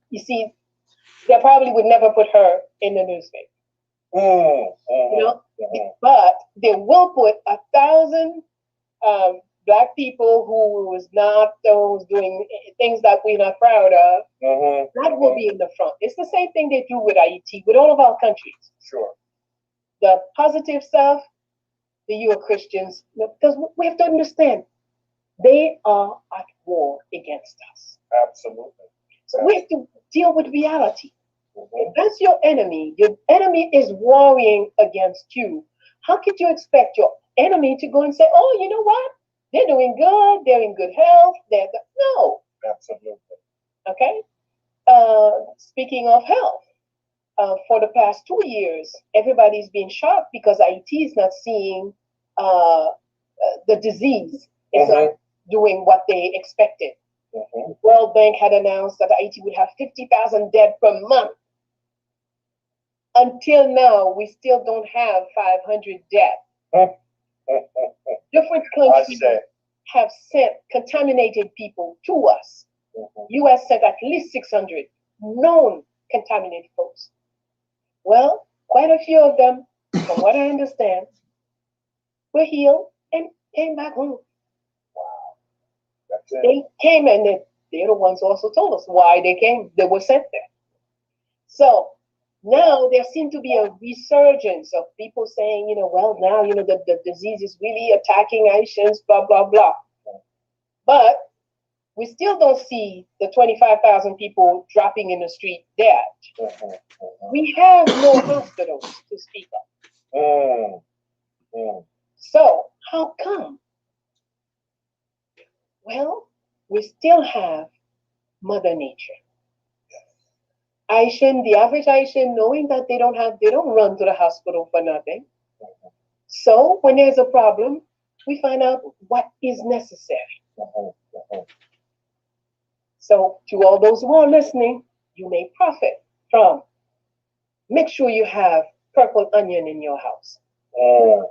You see, they probably would never put her in the newspaper. But they will put 1,000 Black people who was not those doing things that we're not proud of. That will be in the front. It's the same thing they do with IET, with all of our countries. Sure. The positive stuff, you are Christians, because we have to understand, they are at war against us. Absolutely. So we have to deal with reality. If that's your enemy is warring against you. How could you expect your enemy to go and say, oh, you know what? They're doing good. They're in good health. No. Absolutely. Okay. Speaking of health, for the past 2 years, everybody's been shocked because IET is not seeing the disease is not doing what they expected. World Bank had announced that IET would have 50,000 dead per month. Until now, we still don't have 500 deaths. Different countries have sent contaminated people to us. U.S. sent at least 600 known contaminated folks. Well, quite a few of them, from what I understand, were healed and came back home. They came and they're the ones also told us why they came. They were sent there. So now there seems to be a resurgence of people saying, well, now, the disease is really attacking Haitians, blah, blah, blah. But we still don't see the 25,000 people dropping in the street dead. We have no hospitals to speak of. So how come? Well, we still have Mother Nature. The average Haitian, knowing that they don't run to the hospital for nothing. So when there's a problem, we find out what is necessary. So to all those who are listening, you may profit from. Make sure you have purple onion in your house.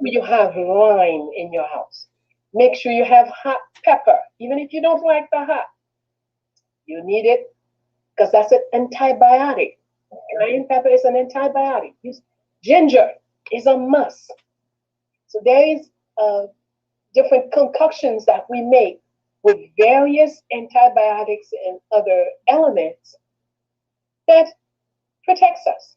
You have lime in your house. Make sure you have hot pepper, even if you don't like the hot. You need it because that's an antibiotic. Cayenne pepper is an antibiotic. Ginger is a must. So there is different concoctions that we make with various antibiotics and other elements that protects us.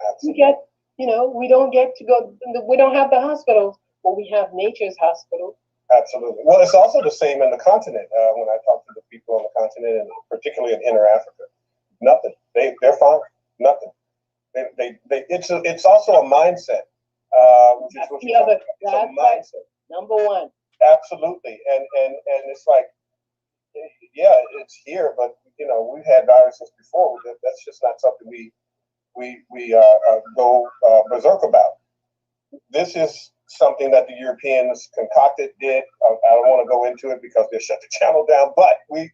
Absolutely. We don't get to go. We don't have the hospitals, but we have nature's hospital. Absolutely. Well, it's also the same in the continent. When I talk to the people on the continent, and particularly in Inner Africa, nothing. They're fine. Nothing. It's also a mindset. Which is what it's a mindset. Number one. Absolutely. And it's like, yeah, it's here, but we've had viruses before. That's just not something we go berserk about. This is something that the Europeans concocted, did. I don't want to go into it because they shut the channel down, but we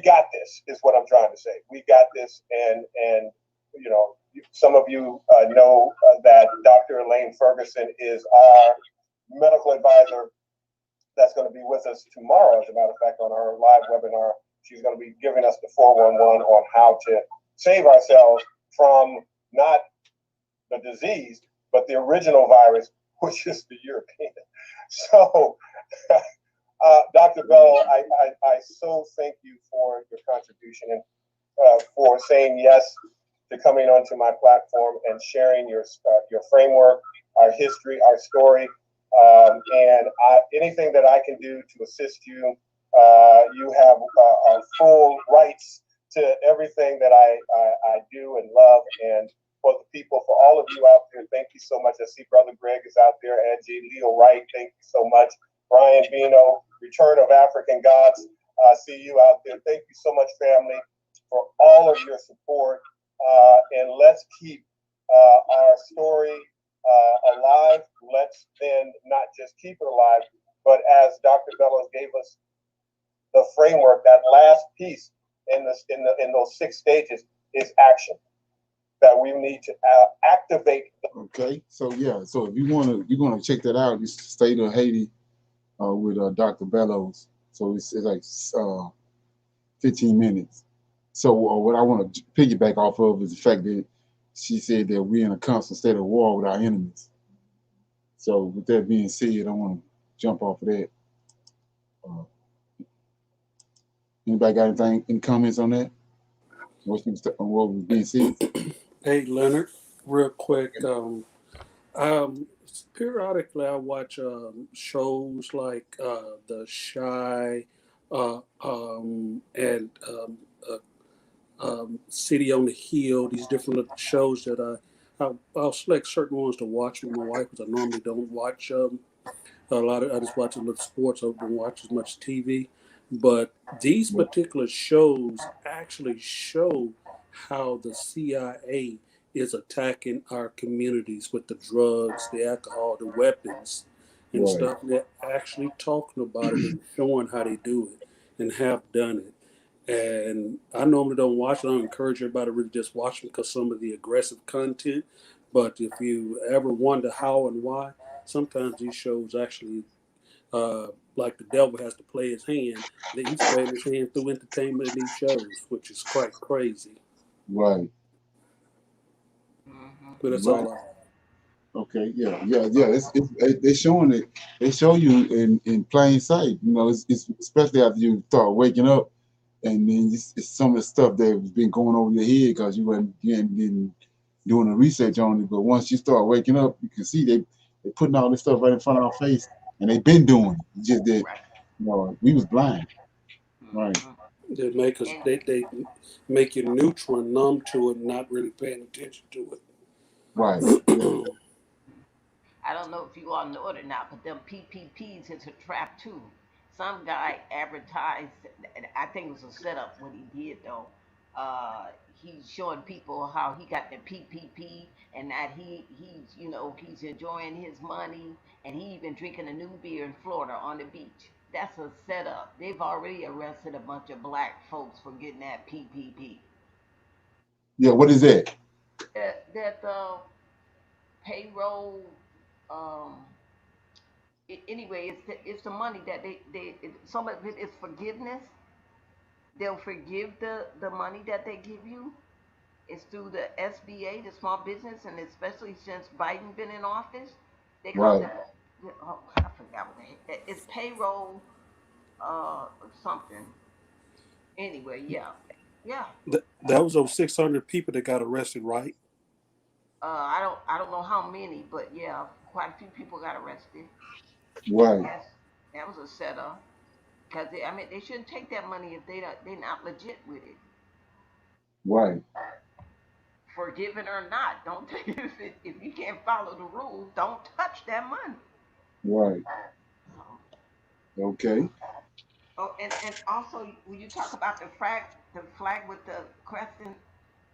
got this, is what I'm trying to say. We got this, and some of you know that Dr. Elaine Ferguson is our medical advisor that's going to be with us tomorrow, as a matter of fact, on our live webinar. She's going to be giving us the 411 on how to save ourselves from not the disease, but the original virus, which is the European. So, Dr. Bello, I so thank you for your contribution and for saying yes to coming onto my platform and sharing your framework, our history, our story, and anything that I can do to assist you. You have full rights to everything that I do and love. And for the people, for all of you out there, thank you so much. I see Brother Greg is out there, Angie, Leo Wright, thank you so much. Brian Bino, Return of African Gods, see you out there. Thank you so much, family, for all of your support. And let's keep our story alive. Let's then not just keep it alive, but as Dr. Bellows gave us the framework, that last piece in those 6 stages is action. That we need to activate. Okay, so yeah, so if you're gonna check that out, it's State of Haiti with Dr. Bellows. So it's like 15 minutes. So what I want to piggyback off of is the fact that she said that we're in a constant state of war with our enemies. So with that being said, I want to jump off of that. Anybody got anything? Any comments on that? What was being said? Hey, Leonard, real quick. Periodically, I watch shows like The Shy and City on the Hill. These different little shows that I'll select certain ones to watch with my wife because I normally don't watch a lot of. I just watch a little sports. I don't watch as much TV. But these particular shows actually show how the CIA is attacking our communities with the drugs, the alcohol, the weapons, and stuff. They're actually talking about it and showing how they do it and have done it. And I normally don't watch it. I don't encourage everybody to really just watch it because some of the aggressive content. But if you ever wonder how and why, sometimes these shows actually, like the devil has to play his hand. That he's playing his hand through entertainment in these shows, which is quite crazy. Right. Hmm. But that's Right. all I. Okay. Yeah. Yeah. Yeah. They showing it. They show you in plain sight. You know, it's especially after you start waking up, and then it's some of the stuff that's been going over your head because you ain't been doing the research on it. But once you start waking up, you can see they putting all this stuff right in front of our face, and they've been doing it. It's just that Right. we was blind. Right. Hmm. They make us. And They make you neutral and numb to it, and not really paying attention to right. Right. Yeah. it. I don't know if you all know it or not, but them PPPs is a trap too. Some guy advertised, and I think it was a setup what he did though. He's showing people how he got the PPP and that he's enjoying his money and he even drinking a new beer in Florida on the beach. That's a setup. They've already arrested a bunch of black folks for getting that PPP. Yeah. What is that? That payroll. Um, anyway, it's the money that some of it is forgiveness. They'll forgive the money that they give you. It's through the SBA, the Small Business, and especially since Biden been in office, they call Right. it. Oh, I forgot what it's payroll something. Anyway, yeah, yeah. That was over 600 people that got arrested, right? I don't know how many, but yeah, quite a few people got arrested. Right. Yes, that was a setup. Because I mean, they shouldn't take that money if they're not legit with it. Right. Forgiven or not, don't take it if you can't follow the rules. Don't touch that money. Right. So, Okay. oh, and also when you talk about the flag with the crescent,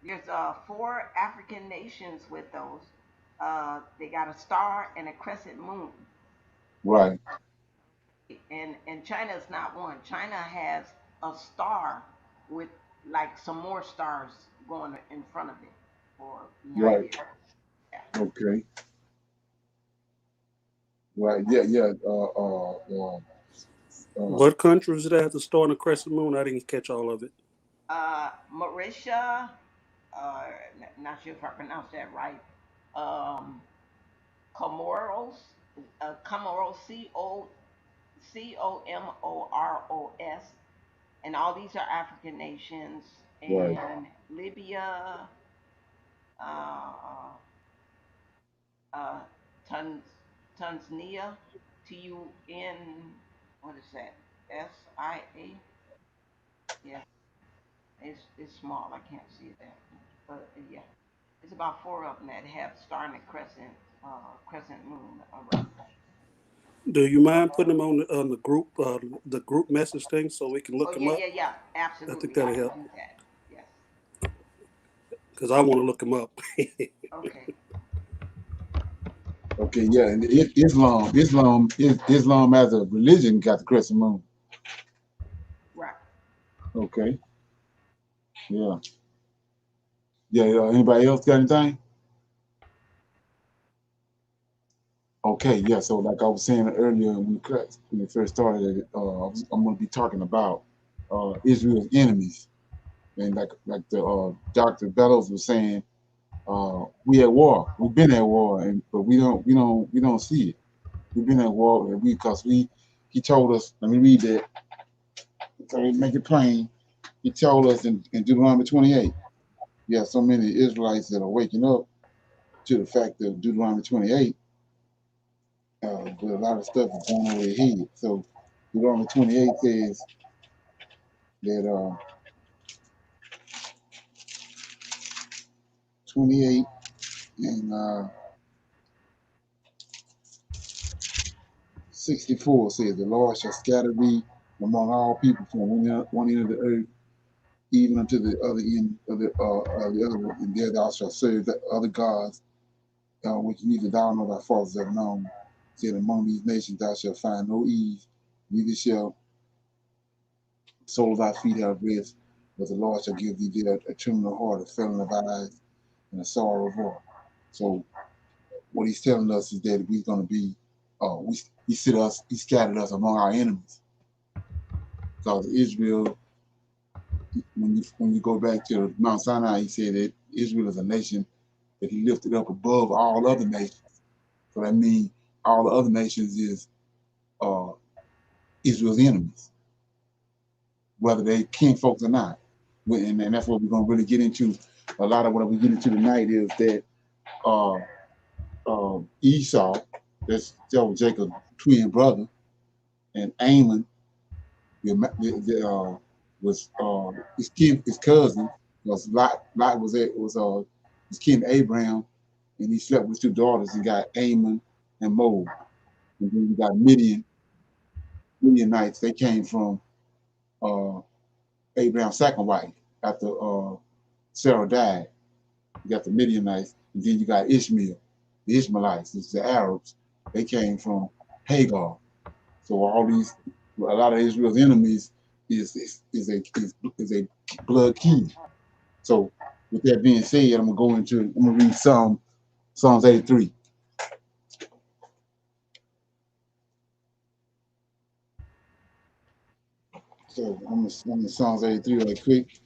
there's four African nations with those. They got a star and a crescent moon, Right. and China's not one. China has a star with like some more stars going in front of it or behind Right. it. Yeah. Okay. Right. Yeah. Yeah. What countries did have to start on the crescent moon? I didn't catch all of it. Mauritius, uh, not sure if I pronounced that right. Um, Comoros, Comoros, Comoros, and all these are African nations, Right. and Libya, uh, uh, Tans, Tanzania, what is that? SIA? Yeah, it's small. I can't see that, but yeah, it's about four of them that have star and a crescent moon around. Do you mind putting them on the group message thing so we can Oh look them yeah, up? yeah, yeah. I think Absolutely, I that'll can help do that. Yes. because I want to look them up. Okay. Okay. Yeah. And Islam as a religion got the crescent moon. Right. Okay. Yeah. Yeah. Anybody else got anything? Okay. Yeah. So like I was saying earlier when we first started, I'm going to be talking about Israel's enemies, and like the Dr. Bellows was saying, we at war. We've been at war, and but we don't see it. We've been at war, and he told us. Let me read that. So we make it plain. He told us in Deuteronomy 28. Yeah, so many Israelites that are waking up to the fact of Deuteronomy 28, but a lot of stuff is going over their head. So Deuteronomy 28 says that 28 and 64 says, "The Lord shall scatter thee among all people from one end of the earth, even unto the other end of the other, and there thou shalt serve the other gods, which neither thou nor thy fathers have known. Said, among these nations thou shalt find no ease, neither shall sole of thy feet have rest, but the Lord shall give thee there a trembling heart, a failing of eyes, and a sorrow of heart." So what he's telling us is that we're going to be he scattered us among our enemies. Because Israel, when you go back to Mount Sinai, he said that Israel is a nation that he lifted up above all other nations. So that means all the other nations is Israel's enemies, whether they kin folks or not. And that's what we're going to really get into. A lot of what we get into tonight is that Esau, that's Jacob's twin brother, and Ammon was his cousin, because Lot was his kin Abraham, and he slept with 2 daughters and got Ammon and Moab. And then you got Midianites. They came from Abraham's second wife after Sarah died. You got the Midianites, and then you got Ishmael, the Ishmaelites, it's the Arabs. They came from Hagar. So a lot of Israel's enemies is a blood kin. So with that being said, I'm gonna read Psalms 83. So I'm in Psalms 83 right quick.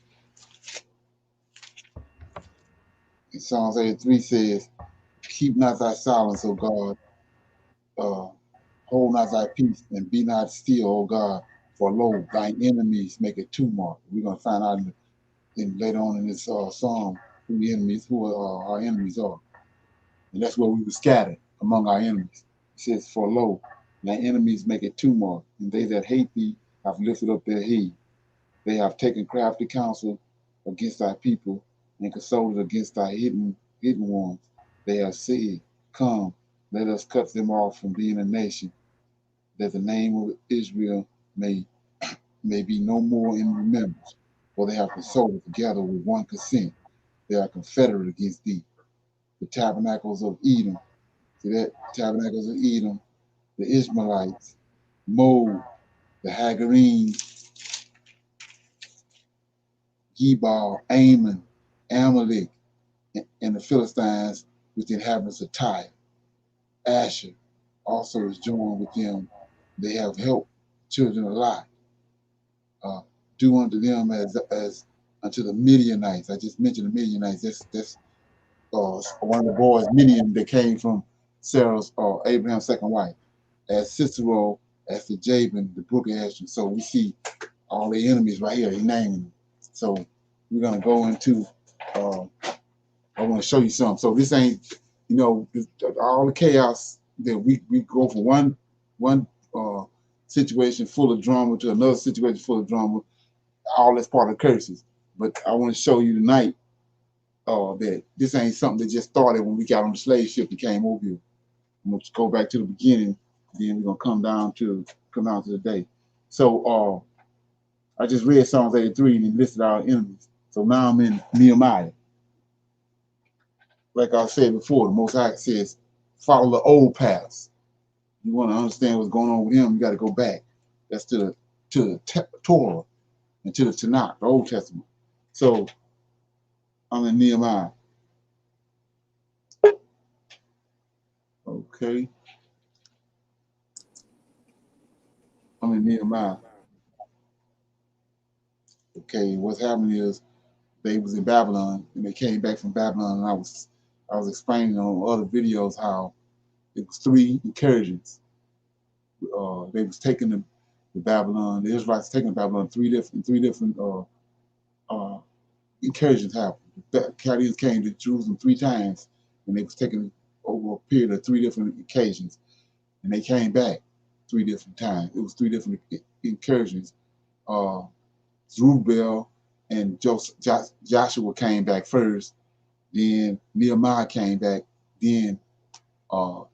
And Psalms 83 says, "Keep not thy silence, O God. Uh, hold not thy peace, and be not still, O God. For lo, thine enemies make a tumult." We're gonna find out later on in this psalm who our enemies are, and that's where we were scattered among our enemies. It says, "For lo, thy enemies make a tumult, and they that hate thee have lifted up their head. They have taken crafty counsel against thy people, and consulted against thy hidden ones. They have said, Come, let us cut them off from being a nation, that the name of Israel may be no more in remembrance. For they have consulted together with one consent. They are confederate against thee. The tabernacles of Edom," see that? Tabernacles of Edom, the Ishmaelites, Moab, the Hagarenes, Gebal, Ammon, Amalek, and the Philistines with the inhabitants of Tyre. Asher also is joined with them. They have helped children of Lot. Do unto them as unto the Midianites. I just mentioned the Midianites. That's one of the boys, Midian, that came from Sarah's Abraham's second wife. As Cicero, as the Jabin, the Brook of Ashton. So we see all the enemies right here. He naming them. So we're gonna go into. I want to show you something. So this ain't, all the chaos that we go from one situation full of drama to another situation full of drama. All that's part of curses. But I want to show you tonight that this ain't something that just started when we got on the slave ship and came over here. I'm gonna go back to the beginning, then we're gonna come down to the day. So I just read Psalms 83 and it listed our enemies. So now I'm in Nehemiah. Like I said before, the Most High says, follow the old paths. You want to understand what's going on with him, you got to go back. That's to the Torah and to the Tanakh, the Old Testament. So I'm in Nehemiah. Okay. I'm in Nehemiah. Okay, what's happening is they was in Babylon and they came back from Babylon, and I was explaining on other videos how it was 3 incursions. They was taking the Babylon, the Israelites taking Babylon, three different incursions happened. The Chaldeans came to Jerusalem 3 times, and they was taken over a period of 3 different occasions, and they came back 3 different times. It was 3 different incursions. Zerubbabel and Joshua came back first, then Nehemiah came back, then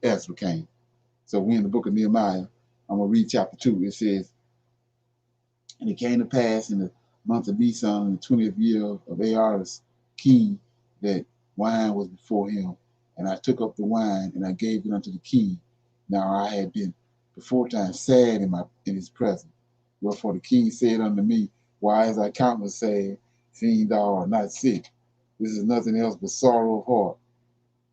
Ezra came. So we're in the book of Nehemiah. I'm going to read chapter 2. It says, "And it came to pass in the month of Nisan, in the 20th year of Aar's king, that wine was before him. And I took up the wine, and I gave it unto the king. Now I had been before time sad in his presence. Wherefore the king said unto me, Why is thy countenance sad, seeing thou art not sick? This is nothing else but sorrow of heart.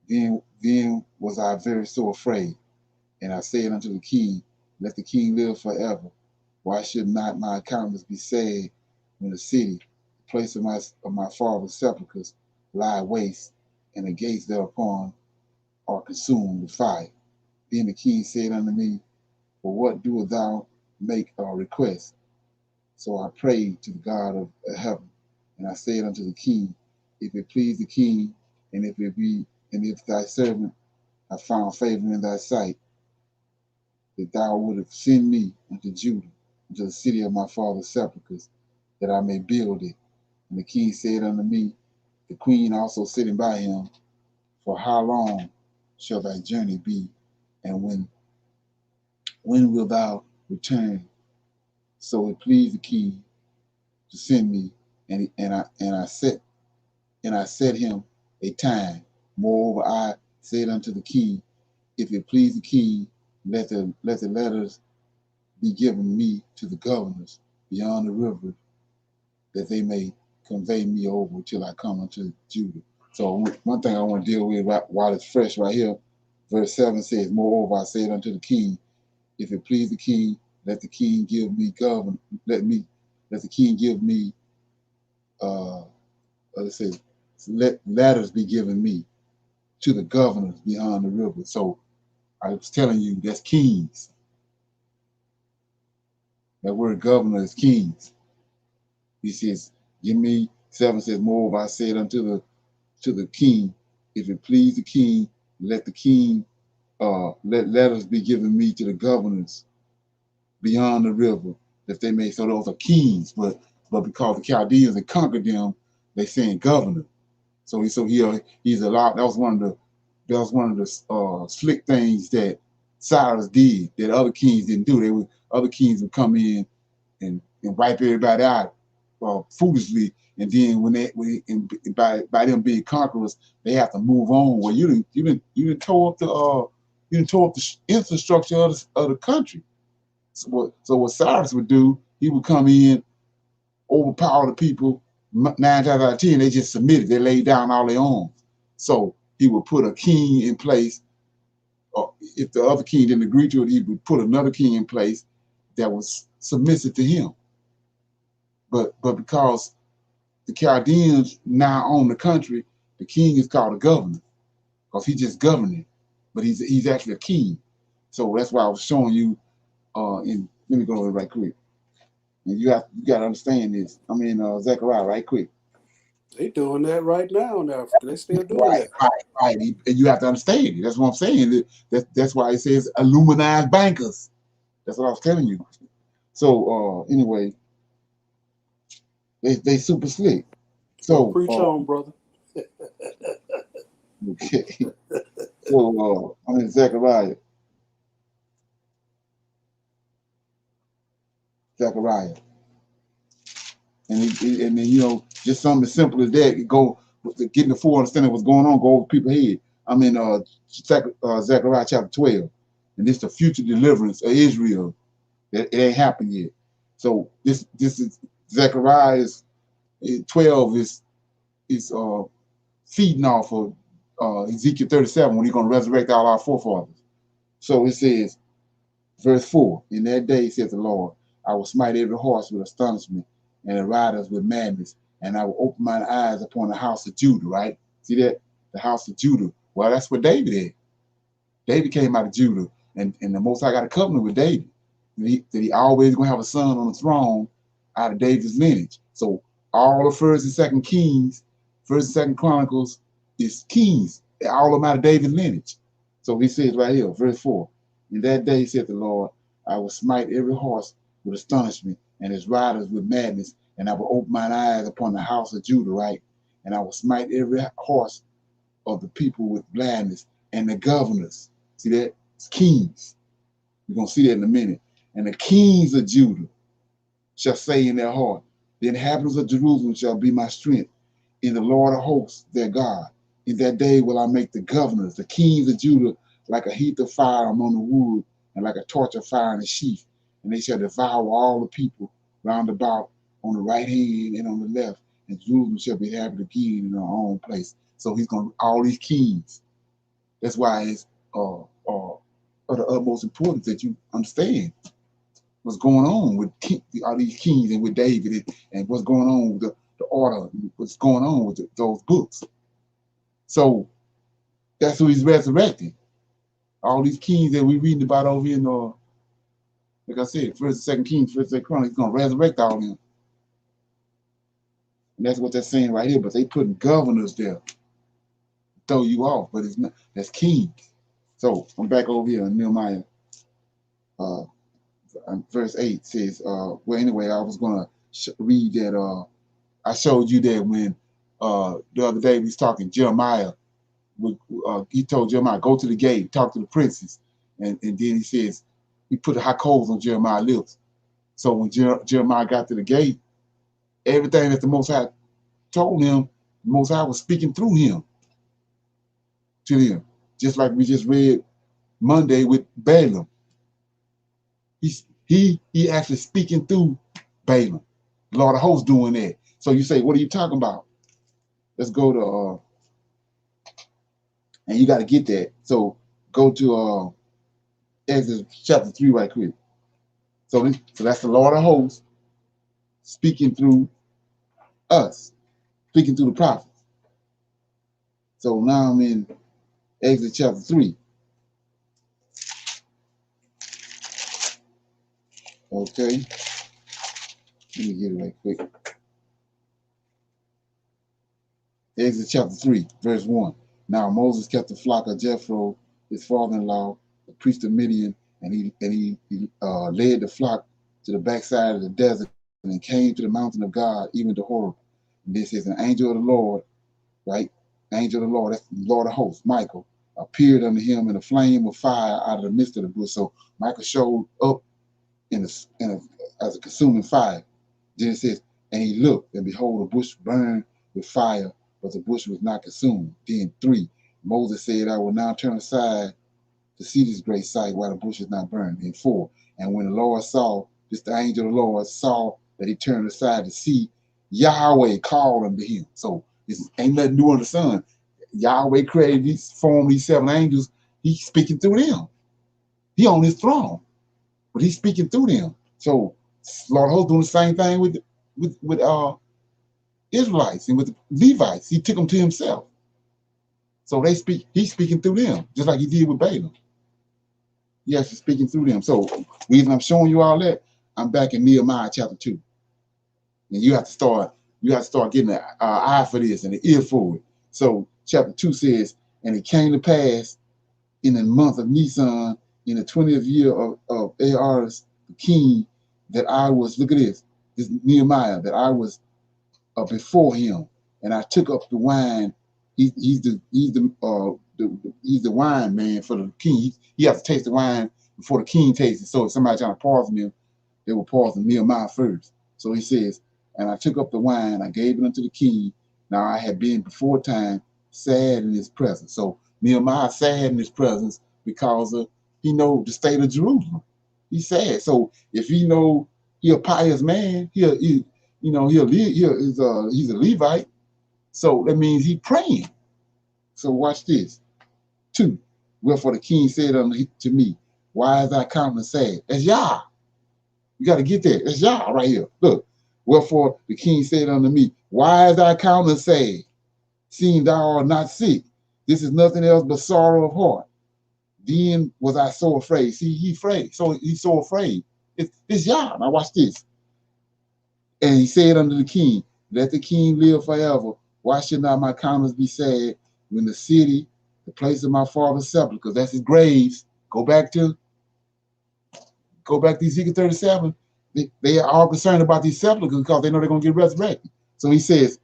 Then was I very so afraid. And I said unto the king, let the king live forever. Why should not my countenance be sad when the city, the place of my father's sepulchres, lie waste, and the gates thereupon are consumed with fire? Then the king said unto me, for what doest thou make a request? So I prayed to the God of heaven, and I said unto the king, if it please the king, and if thy servant have found favor in thy sight, that thou wouldest send me unto Judah, unto the city of my father's sepulchres, that I may build it. And the king said unto me, the queen also sitting by him, for how long shall thy journey be, and when wilt thou return? So it pleased the king to send me, and I set him a time. Moreover, I said unto the king, if it please the king, let the letters be given me to the governors beyond the river, that they may convey me over till I come unto Judah. So one thing I want to deal with while it's fresh right here, verse 7 says, moreover, I said unto the king, if it please the king, let the king give me let the king give me let's say, let letters be given me to the governors beyond the river. So I was telling you that's kings. That word governor is kings. He says, give me 7 says, moreover, I said unto the king, if it please the king, let the king let letters be given me to the governors beyond the river, that they may. So those are kings, but because the Chaldeans had conquered them, they saying governor. He's allowed. That was one of the slick things that Cyrus did that other kings didn't do. Other kings would come in and wipe everybody out foolishly, and then by them being conquerors, they have to move on. Well, you didn't tore up the infrastructure of the country. So what Cyrus would do, he would come in, overpower the people. 9 times out of 10, they just submitted. They laid down all their arms. So he would put a king in place. Or if the other king didn't agree to it, he would put another king in place that was submissive to him. But because the Chaldeans now own the country, the king is called a governor because he's just governing, but he's actually a king. So that's why I was showing you. Let me go over it right quick. And you got to understand this. I mean, Zechariah, right quick. They doing that right now in Africa. They still doing Right, that. right. And you have to understand it. That's what I'm saying. That's why it says illuminized bankers. That's what I was telling you. So anyway, they super slick. Well, So preach on, brother. okay. So I mean Zechariah, and then just something as simple as that. Getting the full understanding of what's going on. Go over people's head. I'm in Zechariah chapter 12, and this is the future deliverance of Israel. It ain't happened yet. So this is Zechariah 12 is feeding off of Ezekiel 37 when he's going to resurrect all our forefathers. So it says, verse 4, in that day, says the Lord, I will smite every horse with astonishment and the riders with madness, and I will open mine eyes upon the house of Judah, right? See that? The house of Judah. Well, that's what David is. David came out of Judah, and the Most High got a covenant with David. That he always going to have a son on the throne out of David's lineage. So all the first and second Kings, first and second Chronicles is kings. All of them out of David's lineage. So he says right here, verse 4, in that day, said the Lord, I will smite every horse with astonishment and his riders with madness, and I will open mine eyes upon the house of Judah, right? And I will smite every horse of the people with blindness and the governors. See that? It's kings. You're going to see that in a minute. And the kings of Judah shall say in their heart, the inhabitants of Jerusalem shall be my strength. In the Lord of hosts, their God. In that day will I make the governors, the kings of Judah, like a heath of fire among the wood, and like a torch of fire in a sheaf. And they shall devour all the people round about on the right hand and on the left. And Jerusalem shall be inhabited again in her own place. So he's going to all these kings. That's why it's of the utmost importance that you understand what's going on with all these kings and with David and what's going on with the order, what's going on with those books. So that's who he's resurrecting. All these kings that we're reading about over here in, like I said, First and Second Kings, First and Second Chronicles, he's going to resurrect all of them. And that's what they're saying right here. But they putting governors there to throw you off, but it's not. That's kings. So I'm back over here in Nehemiah. Verse 8 says, well, anyway, I was going to read that. I showed you that when the other day we was talking, Jeremiah, he told Jeremiah, go to the gate, talk to the princes. And then he says, he put the hot coals on Jeremiah's lips. So when Jeremiah got to the gate, everything that the Most High told him, the Most High was speaking through him to them. Just like we just read Monday with Balaam. He actually speaking through Balaam. Lord of hosts doing that. So you say, what are you talking about? Let's go to and you got to get that. So go to Exodus chapter 3 right quick. So that's the Lord of hosts speaking through us, speaking through the prophets. So now I'm in Exodus chapter 3. Okay. Let me get it right quick. Exodus chapter 3, verse 1. Now Moses kept the flock of Jethro, his father-in-law, the priest of Midian, and he led the flock to the backside of the desert and came to the mountain of God, even to Horeb. And this is an angel of the Lord, right? Angel of the Lord, that's the Lord of hosts, Michael, appeared unto him in a flame of fire out of the midst of the bush. So Michael showed up as a consuming fire. Then it says, and he looked, and behold, the bush burned with fire, but the bush was not consumed. Then 3, Moses said, I will now turn aside to see this great sight while the bush is not burned. And 4, and when the Lord saw, this the angel of the Lord saw that he turned aside to see, Yahweh called unto him. So this ain't nothing new under the sun. Yahweh formed these 7 angels. He's speaking through them. He on his throne, but he's speaking through them. So Lord host doing the same thing with Israelites and with the Levites. He took them to himself. So he's speaking through them, just like he did with Balaam. He actually speaking through them. So reason I'm showing you all that, I'm back in Nehemiah chapter 2. And you have to start getting an eye for this and an ear for it. So chapter 2 says, and it came to pass in the month of Nisan, in the 20th year of Ahaz the king, that I was, look at this Nehemiah, that I was before him, and I took up the wine. He's the wine man for the king. He has to taste the wine before the king tastes it. So if somebody trying to poison him, they will poison Nehemiah first. So he says, and I took up the wine, I gave it unto the king. Now I had been before time sad in his presence. So Nehemiah sad in his presence because of he know the state of Jerusalem. He's sad. So if he know he a pious man, he's a Levite. So that means he's praying. So watch this. 2, wherefore the king said unto me, why is thy countenance sad? That's Yah. You got to get that. That's Yah right here. Look. Wherefore the king said unto me, why is thy countenance sad, seeing thou art not sick? This is nothing else but sorrow of heart. Then was I so afraid. See, he's afraid. So he's so afraid. It's Yah. Now watch this. And he said unto the king, let the king live forever. Why should not my countenance be sad when the city, the place of my father's sepulchre, that's his graves, go back to Ezekiel 37. They are all concerned about these sepulchres because they know they're going to get resurrected. So he says,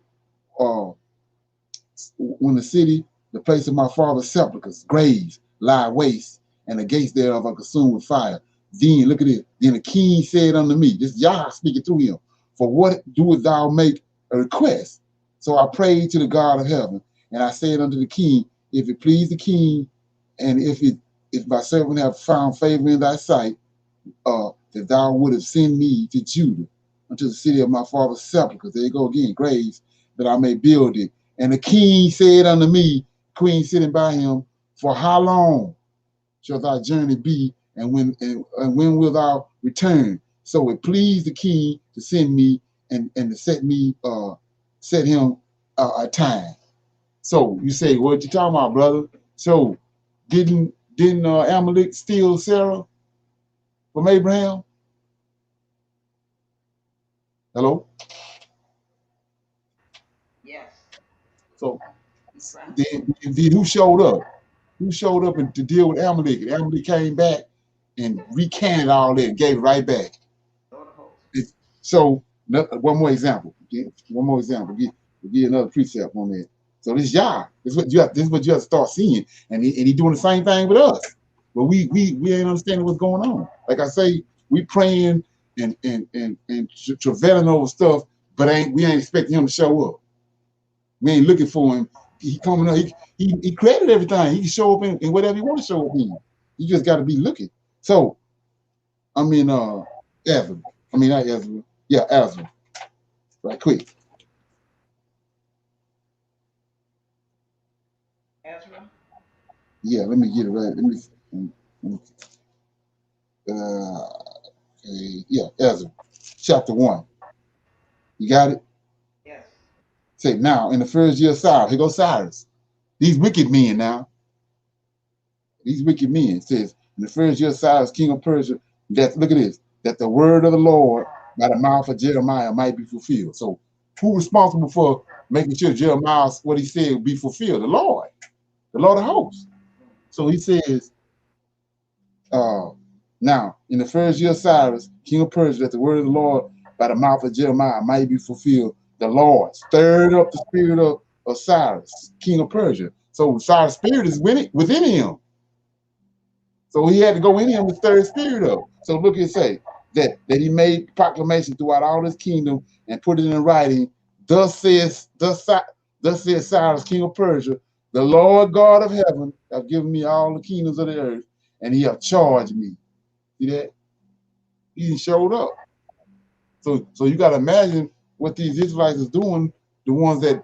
when the city, the place of my father's sepulchres, graves, lie waste, and the gates thereof are consumed with fire. Then, look at it. Then the king said unto me, this Yah speaking through him, for what doest thou make a request? So I prayed to the God of heaven, and I said unto the king, if it please the king, and if my servant have found favor in thy sight, that thou wouldst send me to Judah, unto the city of my father's sepulchre. There you go again, graves, that I may build it. And the king said unto me, queen sitting by him, for how long shall thy journey be, and when will thou return? So it pleased the king to send me and to set him a time. So you say, what you talking about, brother? So didn't Amalek steal Sarah from Abraham? Hello? Yes. So then who showed up? Who showed up to deal with Amalek? And Amalek came back and recanted all that and gave it right back. Lord of hosts. So one more example. One more example. We'll give you another precept on that. So this Yah, this is what you have to start seeing. And he doing the same thing with us. But we ain't understanding what's going on. Like I say, we praying and travailing over stuff, but we ain't expecting him to show up. We ain't looking for him. He coming up. He created everything. He can show up in whatever he want to show up in. You just got to be looking. So I mean, Ezra. I mean, not Ezra. Yeah, Ezra. Right quick. Ezra. Yeah, let me get it right. Okay. Yeah, Ezra, chapter 1. You got it? Yes. Say, now, in the first year of Cyrus, here goes Cyrus. These wicked men now. These wicked men says, in the first year of Cyrus, king of Persia, look at this, that the word of the Lord by the mouth of Jeremiah might be fulfilled. So who responsible for making sure Jeremiah, what he said, would be fulfilled? The Lord of hosts. So he says, now, in the first year of Cyrus, king of Persia, that the word of the Lord by the mouth of Jeremiah might be fulfilled, the Lord stirred up the spirit of Cyrus, king of Persia. So Cyrus' spirit is within him. So he had to go in him to stir his spirit up. So look at say that he made proclamation throughout all his kingdom and put it in writing. Thus says Cyrus, king of Persia, the Lord God of heaven have given me all the kingdoms of the earth, and he have charged me. See that? He showed up. So you got to imagine what these Israelites is doing. The ones I'm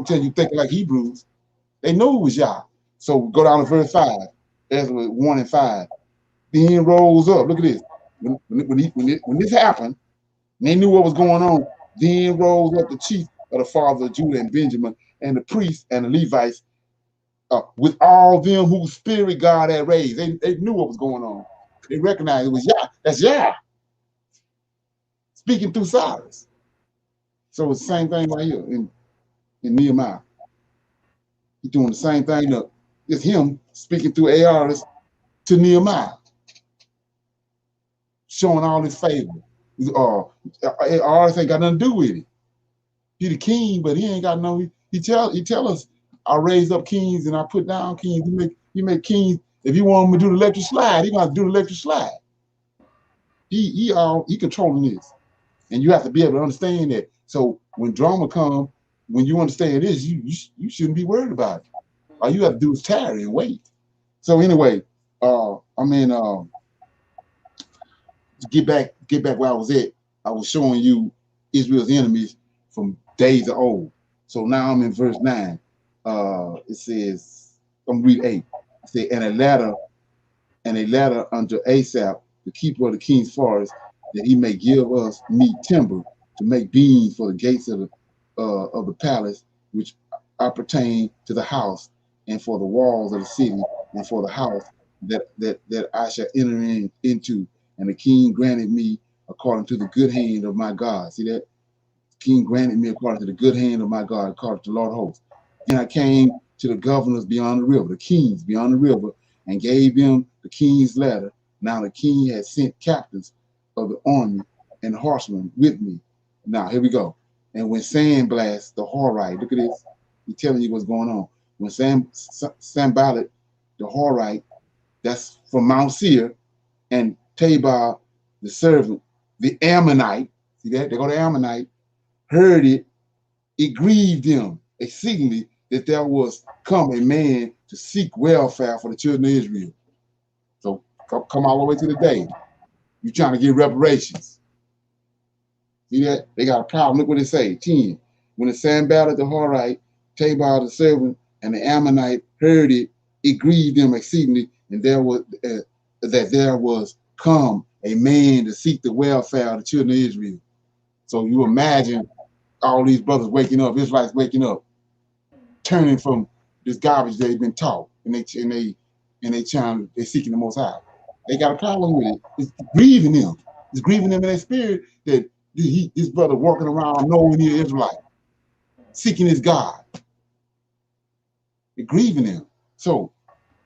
telling you thinking like Hebrews, they know it was Yah. So go down to verse 5, Ezra 1 and 5. Then rose up. Look at this. When this happened, and they knew what was going on. Then rose up the chief of the fathers of Judah and Benjamin, and the priests and the Levites, with all them whose spirit God had raised. They knew what was going on. They recognized it was Yah. That's Yah speaking through Cyrus. So it's the same thing right here in Nehemiah. He's doing the same thing. It's him speaking through ARs to Nehemiah, showing all his favor. ARs ain't got nothing to do with it. He the king, but he ain't got no. He tell us, I raise up kings and I put down kings. He make kings. If you want him to do the electric slide, he gonna do the electric slide. He controlling this, and you have to be able to understand that. So when drama come, when you understand this, you shouldn't be worried about it. All you have to do is tarry and wait. So anyway, to get back where I was at, I was showing you Israel's enemies from days of old. So now I'm in verse 9. It says, I'm read 8. It says, and a ladder unto Asaph, the keeper of the king's forest, that he may give us meat timber to make beams for the gates of the palace, which appertain to the house, and for the walls of the city, and for the house that I shall enter into. And the king granted me according to the good hand of my God. See that? King granted me according to the good hand of my God, according to the Lord of hosts. Then I came to the governors beyond the river, the kings beyond the river, and gave them the king's letter. Now the king had sent captains of the army and horsemen with me. Now here we go. And when Sanballat the Horite, look at this, he's telling you what's going on. When Sanballat the Horite, that's from Mount Seir, and Tabal the servant, the Ammonite, see that? They go to Ammonite, heard it, it grieved them exceedingly that there was come a man to seek welfare for the children of Israel. So come all the way to the day. You're trying to get reparations. See that? They got a problem. Look what it say, 10. When the Sanballat the Horite, Tabal the servant, and the Ammonite heard it, it grieved them exceedingly, and that there was come a man to seek the welfare of the children of Israel. So you imagine all these brothers waking up, Israelites waking up, turning from this garbage they've been taught, and they're seeking the Most High. They got a problem with it. It's grieving them. It's grieving them in their spirit that this brother walking around knowing he's an Israelite, seeking his God. It's grieving them. So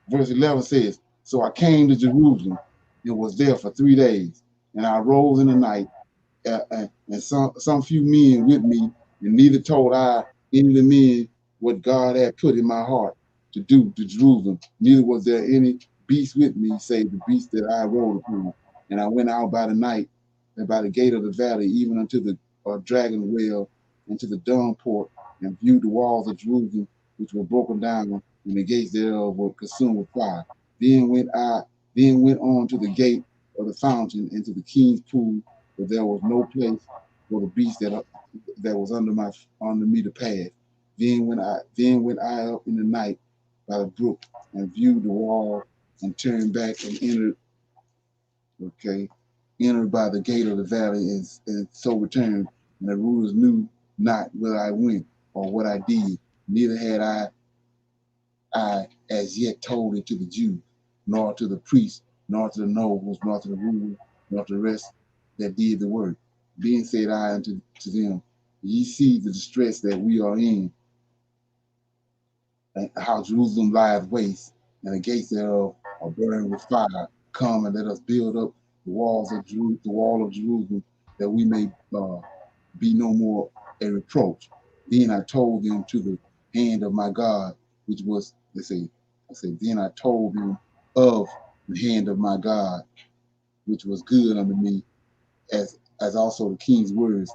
verse 11 says, so I came to Jerusalem and was there for 3 days, and I rose in the night, and some few men with me, and neither told I any of the men what God had put in my heart to do to Jerusalem. Neither was there any beast with me, save the beast that I rode upon. And I went out by the night, and by the gate of the valley, even unto the dragon well, and to the dung port, and viewed the walls of Jerusalem, which were broken down, and the gates thereof were consumed with fire. Then went on to the gate of the fountain, and to the king's pool, but there was no place for the beast that was under me to pass. Then went I up in the night by the brook, and viewed the wall, and turned back and entered. Okay, entered by the gate of the valley, and so returned. And the rulers knew not where I went or what I did. Neither had I as yet told it to the Jews, nor to the priests, nor to the nobles, nor to the rulers, nor to the rest that did the work. Then said I unto them, ye see the distress that we are in, and how Jerusalem lieth waste, and the gates thereof are burned with fire. Come and let us build up the wall of Jerusalem, that we may be no more a reproach. Then I told them to the hand of my God, which was, then I told them of the hand of my God, which was good unto me, as also the king's words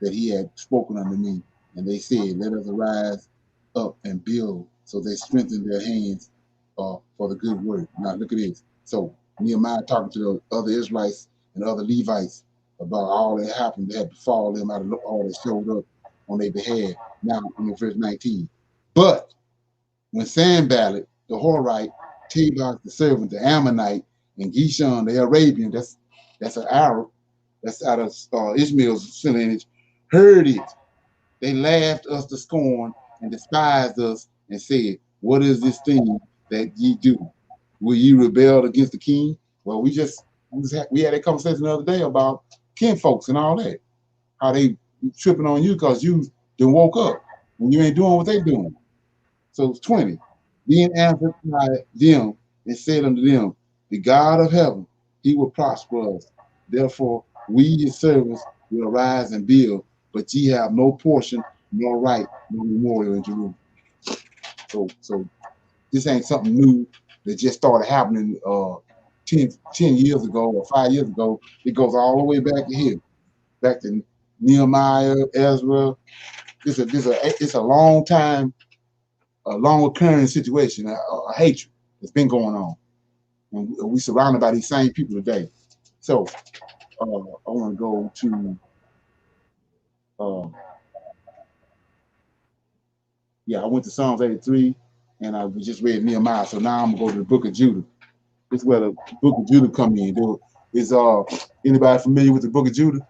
that he had spoken unto me. And they said, let us arise up and build. So they strengthened their hands for the good work. Now look at this. So Nehemiah talking to the other Israelites and other Levites about all that happened that had befallen them out of all that showed up on their behalf. Now in verse 19. But when Sanballat, the Horite, Tabach, the servant, the Ammonite, and Geshon, the Arabian, that's an Arab, that's out of Ishmael's lineage, heard it, they laughed us to scorn and despised us and said, what is this thing that ye do? Will ye rebel against the king? Well, we had a conversation the other day about kinfolks and all that, how they tripping on you because you done woke up and you ain't doing what they doing. So it's 20. Then answered I them and said unto them, the God of heaven, he will prosper us. Therefore, we, his servants, will arise and build, but ye have no portion, nor right, nor memorial in Jerusalem. So this ain't something new that just started happening 10 years ago or 5 years ago. It goes all the way back to here, back to Nehemiah, Ezra. It's a long time, a long occurring situation, a hatred that's been going on. And we surrounded by these same people today. So I want to go to, I went to Psalms 83, and I just read Nehemiah. So now I'm gonna go to the Book of Judah. This is where the Book of Judah come in. Is anybody familiar with the Book of Judah?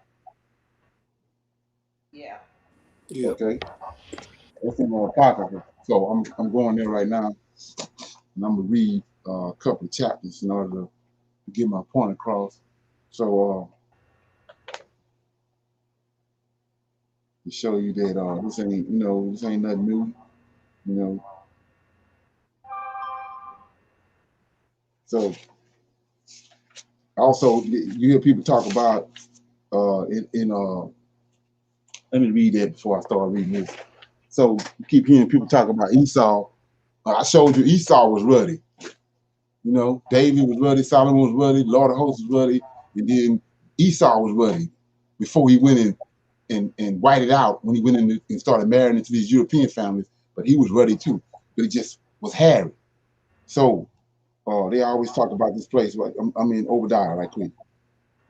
Yeah. Yeah. Okay, that's in the Apocrypha. So I'm going there right now, and I'm gonna read a couple of chapters in order to get my point across. So to show you that this ain't nothing new, you know. So also you hear people talk about let me read that before I start reading this. So you keep hearing people talk about Esau. I showed you Esau was ruddy. You know, David was ruddy, Solomon was ruddy, Lord of Hosts was ruddy, and then Esau was ruddy before he went in and whited out when he went in and started marrying into these European families. But he was ruddy too, but it just was hairy. So they always talk about this place. Right? I mean, Obadiah, right quick.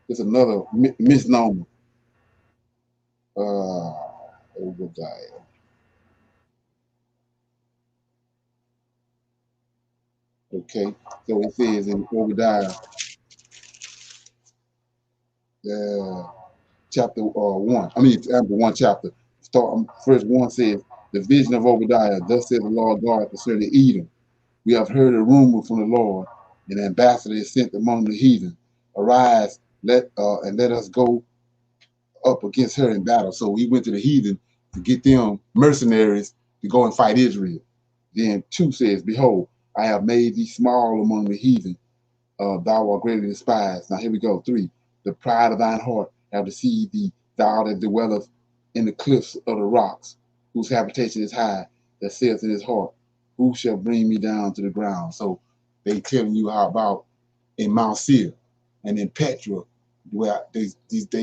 It's another misnomer. Obadiah. Okay, so it says in Obadiah, chapter 1. I mean, chapter 1 chapter. Start first 1 says, the vision of Obadiah. Thus says the Lord God concerning Edom. We have heard a rumor from the Lord, an ambassador is sent among the heathen. Arise, and let us go up against her in battle. So he went to the heathen to get them mercenaries to go and fight Israel. Then 2 says, behold, I have made thee small among the heathen. Thou art greatly despised. Now here we go. 3, the pride of thine heart have deceived thee, thou that dwelleth in the cliffs of the rocks, whose habitation is high, that saith in his heart, who shall bring me down to the ground? So they telling you how about in Mount Seir and in Petra, where Esau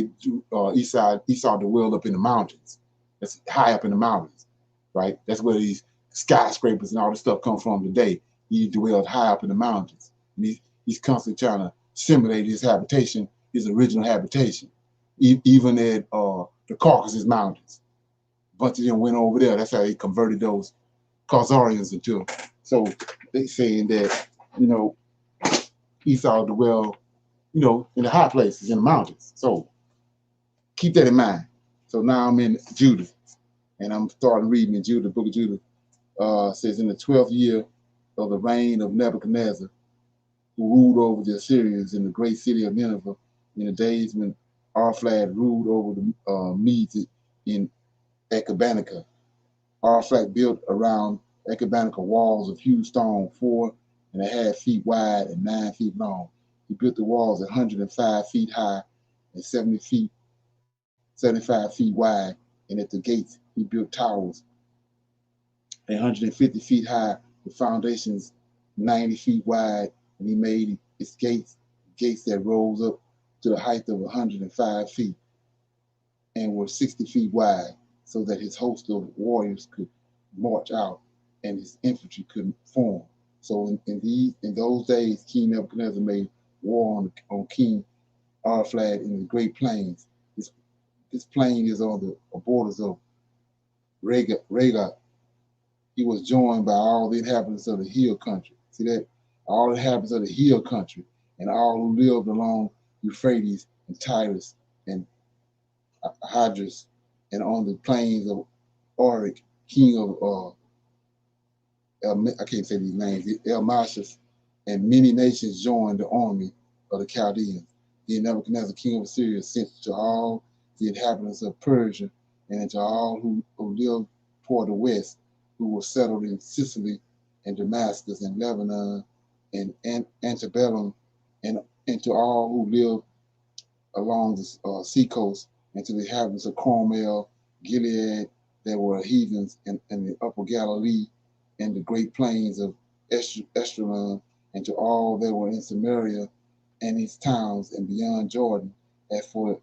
dwelled up in the mountains. That's high up in the mountains, right? That's where these skyscrapers and all this stuff come from today. He dwelled high up in the mountains. And he's constantly trying to simulate his habitation, his original habitation. Even at the Caucasus Mountains. A bunch of them went over there. That's how they converted those Khazarians into. So they saying that, Esau dwelled, in the high places, in the mountains. So keep that in mind. So now I'm in Judah, and I'm starting reading in Judah, the book of Judah. Says in the 12th year of the reign of Nebuchadnezzar, who ruled over the Assyrians in the great city of Nineveh, in the days when Arphaxad ruled over the Medes in Ecbatana. Arphaxad built around Ecbatana walls of huge stone, 4.5 feet wide and 9 feet long. He built the walls 105 feet high and 75 feet wide, and at the gates he built towers 150 feet high, with foundations 90 feet wide, and he made its gates that rose up to the height of 105 feet and were 60 feet wide, so that his host of warriors could march out and his infantry could form. So in those days, King Nebuchadnezzar made war on King Arphaxad in the Great Plains. This plain is on the borders of Ragat. He was joined by all the inhabitants of the hill country. See that? All the inhabitants of the hill country and all who lived along Euphrates and Tigris and Hadris and on the plains of Oric, king of I can't say these names, Elmashas, and many nations joined the army of the Chaldeans. Then Nebuchadnezzar, king of Assyria, sent to all the inhabitants of Persia and to all who lived toward the west, who were settled in Sicily and Damascus and Lebanon and Antebellum, and to all who lived along the seacoast, and to the inhabitants of Carmel, Gilead, that were heathens, and the upper Galilee, and the great plains of Esdraelon, and to all that were in Samaria and its towns, and beyond Jordan, as far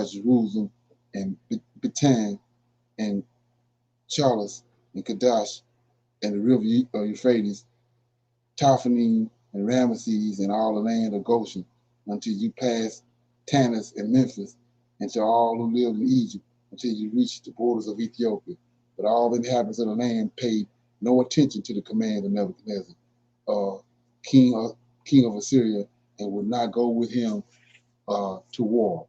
as Jerusalem, and Betan, and Charles, and Kadash, and the river Euphrates, Taphanim, and Ramesses, and all the land of Goshen, until you pass Tanis and Memphis, and to all who lived in Egypt, until you reach the borders of Ethiopia. But all the inhabitants of the land paid no attention to the command of Nebuchadnezzar, king of Assyria, and would not go with him to war,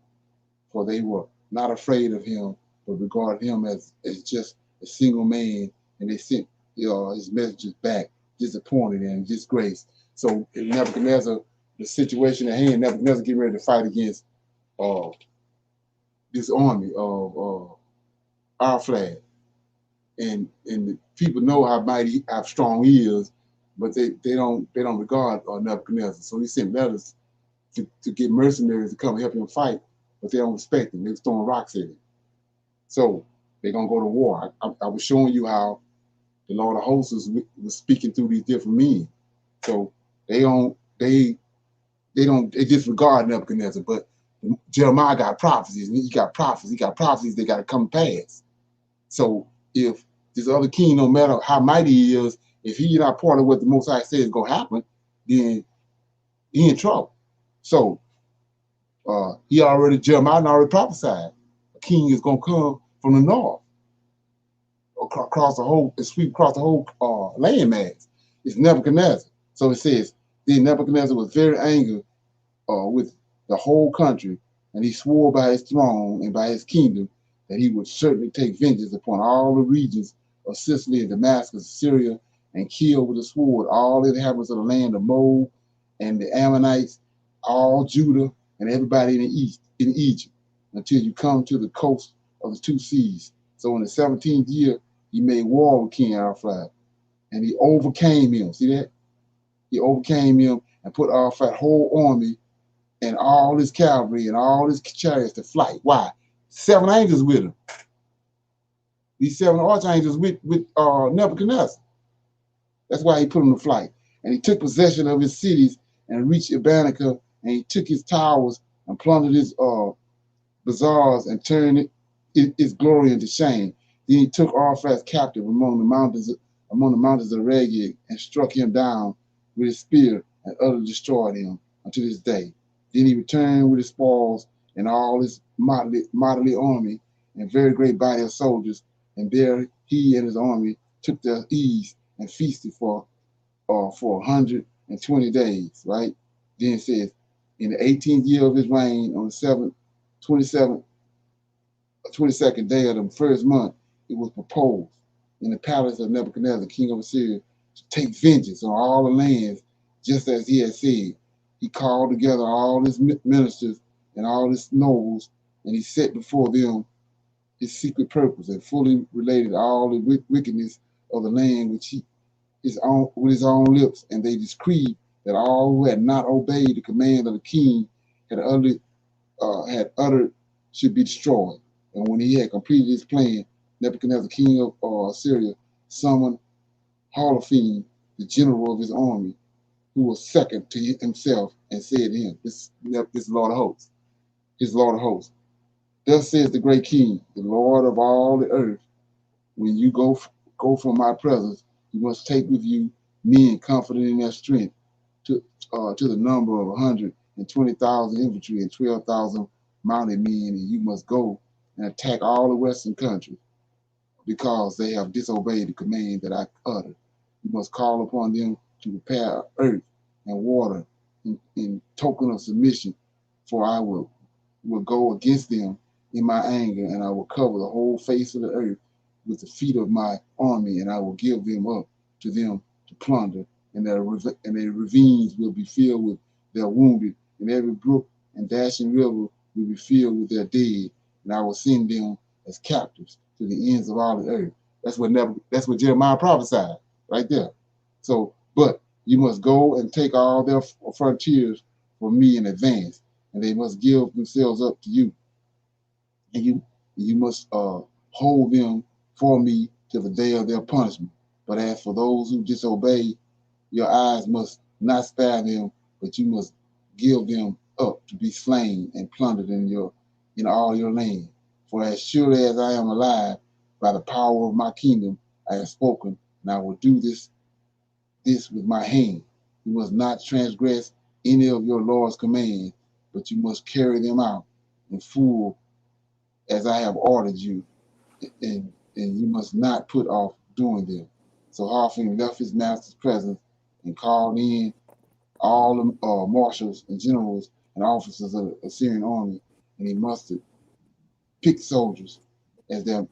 for they were not afraid of him, but regarded him as just a single man, and they sent his messengers back disappointed and disgraced. So in Nebuchadnezzar, the situation at hand, Nebuchadnezzar getting ready to fight against this army of Arphaxad, and the people know how mighty, how strong he is, but they don't regard Nebuchadnezzar. So he sent letters to get mercenaries to come help him fight, but they don't respect him. They're throwing rocks at him. So they're gonna go to war. I was showing you how the Lord of Hosts was speaking through these different men. So they disregard Nebuchadnezzar, but Jeremiah got prophecies, and he got prophecies that got to come past. So if this other king, no matter how mighty he is, if he's not part of what the Most High says is gonna happen, then he in trouble. So Jeremiah already prophesied a king is gonna come from the north, across the whole, and sweep across the whole landmass. It's Nebuchadnezzar. So it says, then Nebuchadnezzar was very angry with the whole country, and he swore by his throne and by his kingdom that he would certainly take vengeance upon all the regions of Sicily and Damascus, Syria, and kill with the sword all the inhabitants of the land of Moab and the Ammonites, all Judah, and everybody in the east, in Egypt, until you come to the coast of the two seas. So in the 17th year, he made war with King Araphat, and he overcame him. See that? He overcame him and put Araphat's whole army and all his cavalry and all his chariots to flight. Why? 7 angels with him. These 7 archangels with Nebuchadnezzar. That's why he put them to flight. And he took possession of his cities and reached Ibanica, and he took his towers and plundered his bazaars and turned its glory into shame. Then he took Arphaxad captive among the mountains of Reged and struck him down with his spear and utterly destroyed him unto this day. Then he returned with his spoils and all his motley army and very great body of soldiers, and there he and his army took their ease and feasted for 120 days. Right? Then it says, in the 18th year of his reign, on the 22nd day of the first month, it was proposed in the palace of Nebuchadnezzar, king of Assyria, to take vengeance on all the lands, just as he had said. He called together all his ministers and all his nobles, and he set before them his secret purpose, and fully related all the wickedness of the land with his own lips. And they decreed that all who had not obeyed the command of the king had uttered should be destroyed. And when he had completed his plan, Nebuchadnezzar, king of Assyria, summoned Holophine, the general of his army, who was second to himself, and said to him, this Lord of hosts, his Lord of hosts, thus says the great king, the Lord of all the earth, when you go from my presence, you must take with you men confident in their strength, to the number of 120,000 infantry and 12,000 mounted men, and you must go and attack all the western countries, because they have disobeyed the command that I uttered. You must call upon them to prepare earth and water in token of submission, for I will go against them in my anger, and I will cover the whole face of the earth with the feet of my army, and I will give them up to them to plunder, and their ravines will be filled with their wounded, and every brook and dashing river will be filled with their dead, and I will send them as captives to the ends of all the earth. That's what Jeremiah prophesied right there. So, but you must go and take all their frontiers for me in advance, and they must give themselves up to you, and you must hold them for me till the day of their punishment. But as for those who disobey, your eyes must not spare them, but you must give them up to be slain and plundered in all your land. For as surely as I am alive, by the power of my kingdom, I have spoken, and I will do this with my hand. You must not transgress any of your Lord's commands, but you must carry them out in full as I have ordered you, and you must not put off doing them. So Hopham left his master's presence and called in all the marshals and generals and officers of the Assyrian army, and he mustered picked soldiers as their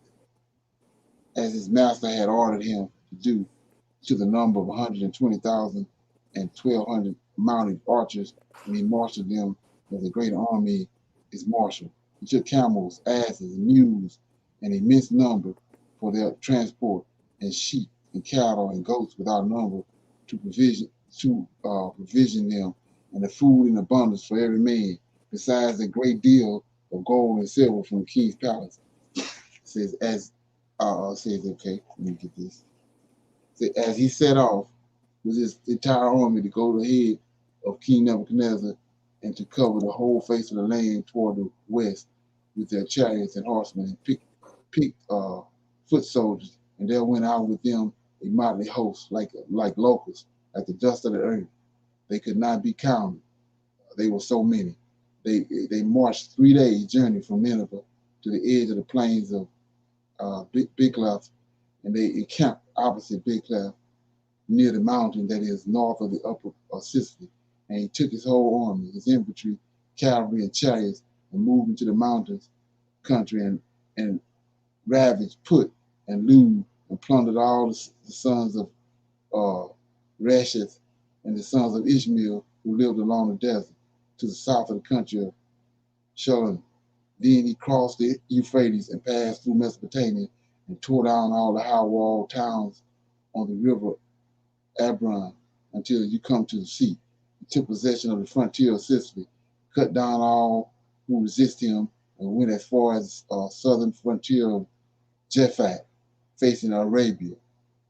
as his master had ordered him to do, to the number of 120,000 and 1,200 mounted archers, and he marshaled them as a great army is marshaled. He took camels, asses, mules, an immense number for their transport, and sheep and cattle and goats without number to provision them, and the food in abundance for every man, besides a great deal of gold and silver from the king's palace. It says says okay, let me get this. As he set off with his entire army to go ahead of King Nebuchadnezzar and to cover the whole face of the land toward the west with their chariots and horsemen, and picked foot soldiers, and there went out with them a motley host like locusts, like the dust of the earth. They could not be counted. They were so many. They marched 3 days' journey from Nineveh to the edge of the plains of Big Clef, and they encamped opposite Big Clef. near the mountain that is north of the upper Sicily. And he took his whole army, his infantry, cavalry, and chariots, and moved into the mountains country and ravaged, put, and lewd, and plundered all the sons of Rasheth and the sons of Ishmael who lived along the desert to the south of the country of Shalom. Then he crossed the Euphrates and passed through Mesopotamia and tore down all the high walled towns on the river Abram until you come to the sea. He took possession of the frontier of Sicily, cut down all who resist him, and went as far as southern frontier of Japhet, facing Arabia.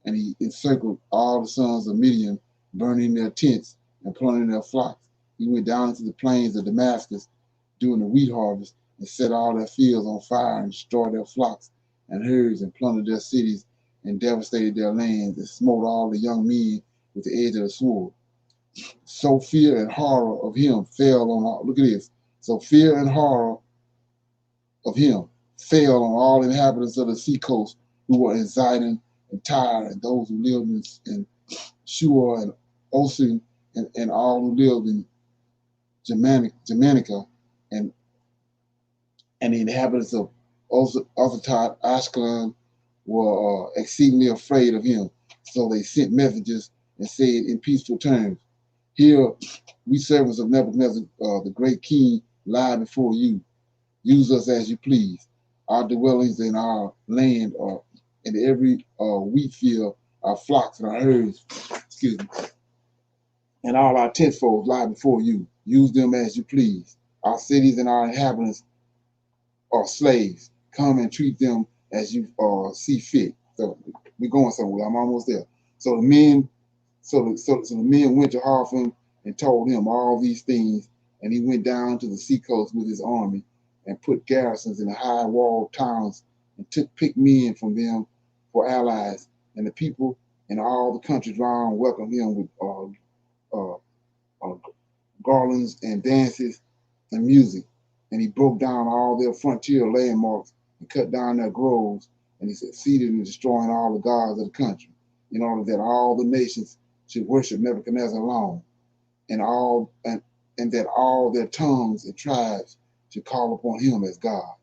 And he encircled all the sons of Midian, burning their tents and plundering their flocks. He went down into the plains of Damascus during the wheat harvest and set all their fields on fire and destroyed their flocks and herds and plundered their cities and devastated their lands and smote all the young men with the edge of the sword. So fear and horror of him fell on all, look at this. So fear and horror of him fell on all inhabitants of the seacoast who were in Zidon and Tyre, and those who lived in Shur and Osin, and all who lived in Germanica, and the inhabitants of Ozatah, Ashkelon, were exceedingly afraid of him. So they sent messengers and said in peaceful terms, "Here, we servants of Nebuchadnezzar, the great king, lie before you. Use us as you please. Our dwellings and our land are in every wheat field, our flocks and our herds, excuse me, and all our tentfolds lie before you. Use them as you please. Our cities and our inhabitants are slaves. Come and treat them as you see fit." So we're going somewhere. I'm almost there. So the men, so the men went to Harpham and told him all these things, and he went down to the seacoast with his army and put garrisons in the high walled towns and took picked men from them for allies. And the people in all the countries round welcomed him with uh, uh, garlands and dances and music. And he broke down all their frontier landmarks and cut down their groves. And he succeeded in destroying all the gods of the country, in order that all the nations should worship Nebuchadnezzar alone, and that all their tongues and tribes should call upon him as God.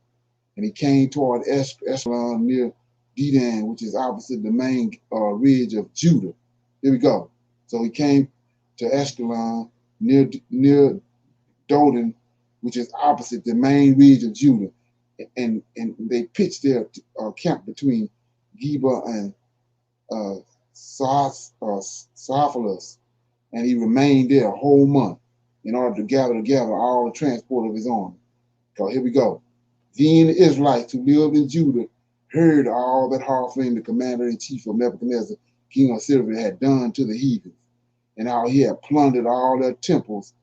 And he came toward Eshkelon near Dedan, which is opposite the main ridge of Judah. Here we go. So he came to Eshkelon near Dodan, which is opposite the main ridge of Judah. And they pitched their camp between Geba and Sophilis, and he remained there a whole month in order to gather together all the transport of his army. So here we go. Then the Israelites who lived in Judah heard all that Harpham, the commander-in-chief of Nebuchadnezzar, king of Syria, had done to the heathens, and how he had plundered all their temples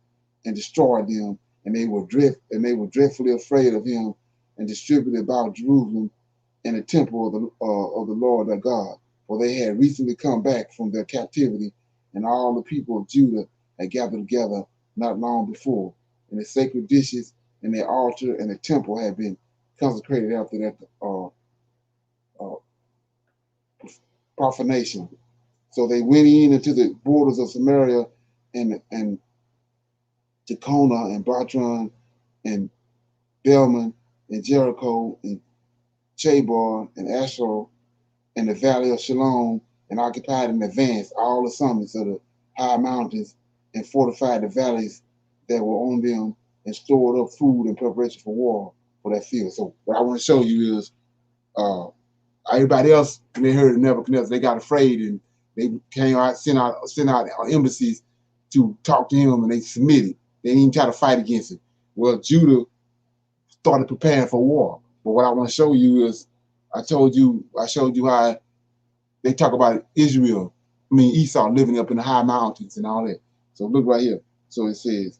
and destroyed them, and they were dreadfully afraid of him, and distributed about Jerusalem and the temple of the Lord their God, for they had recently come back from their captivity, and all the people of Judah had gathered together not long before, and the sacred dishes and the altar and the temple had been consecrated after that uh, profanation. So they went in into the borders of Samaria and Jeconiah and Batran and Belman and Jericho and Chabar and Ashur and the valley of Shalom, and occupied in advance all the summits of the high mountains and fortified the valleys that were on them and stored up food in preparation for war for that field. So what I want to show you is everybody else, when they heard of Nebuchadnezzar, they got afraid and they came out, sent out embassies to talk to him, and they submitted. They didn't even try to fight against it. Well, Judah started preparing for war. But what I want to show you is, I showed you how they talk about Israel, Esau living up in the high mountains and all that. So look right here. So it says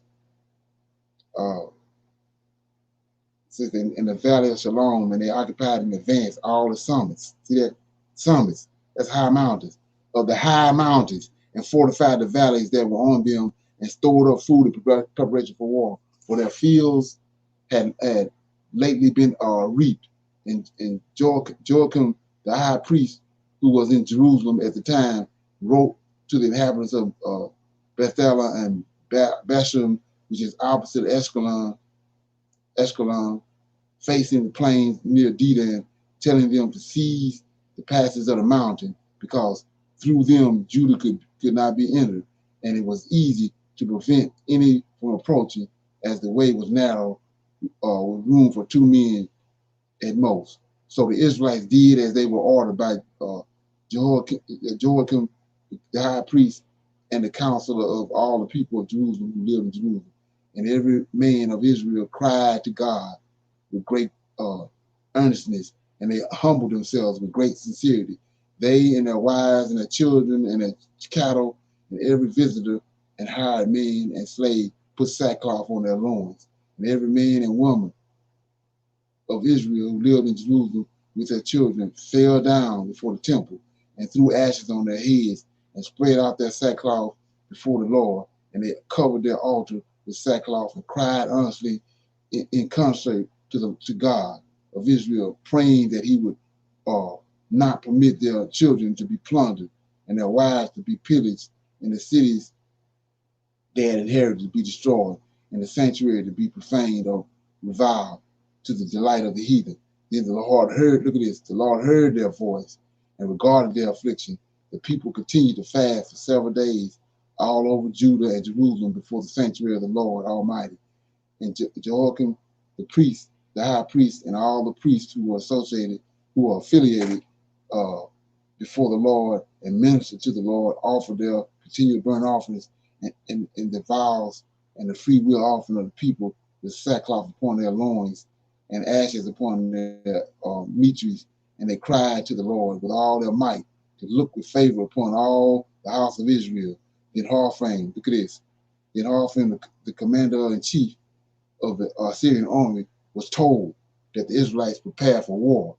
in the valley of Shalom, and they occupied in advance all the summits. See that? Summits. That's high mountains. Of the high mountains, and fortified the valleys that were on them, and stored up food in preparation for war. For their fields had lately been reaped. And Joachim, the high priest, who was in Jerusalem at the time, wrote to the inhabitants of Bethel and Bethshem, which is opposite Ashkelon, facing the plains near Dedan, telling them to seize the passes of the mountain, because through them Judah could not be entered, and it was easy to prevent any from approaching, as the way was narrow, with room for 2 men at most. So the Israelites did as they were ordered by Jehoiakim, the high priest, and the counselor of all the people of Jerusalem who lived in Jerusalem. And every man of Israel cried to God with great earnestness, and they humbled themselves with great sincerity. They and their wives and their children and their cattle and every visitor and hired man and slave put sackcloth on their loins. And every man and woman of Israel who lived in Jerusalem with their children fell down before the temple and threw ashes on their heads and spread out their sackcloth before the Lord. And they covered their altar with sackcloth and cried earnestly in concert to God of Israel, praying that he would not permit their children to be plundered and their wives to be pillaged, and the cities they had inherited to be destroyed, and the sanctuary to be profaned or reviled, to the delight of the heathen. Then the Lord heard, look at this, the Lord heard their voice and regarded their affliction. The people continued to fast for several days all over Judah and Jerusalem before the sanctuary of the Lord Almighty. And Jehoiakim, the priest, the high priest, and all the priests who were associated, who were affiliated before the Lord and ministered to the Lord, offered their continued burnt offerings and the vows and the free will offering of the people with sackcloth upon their loins and ashes upon their mitres. And they cried to the Lord with all their might to look with favor upon all the house of Israel. Then Harpham, look at this, then Harpham, the commander-in-chief of the Assyrian army, was told that the Israelites prepared for war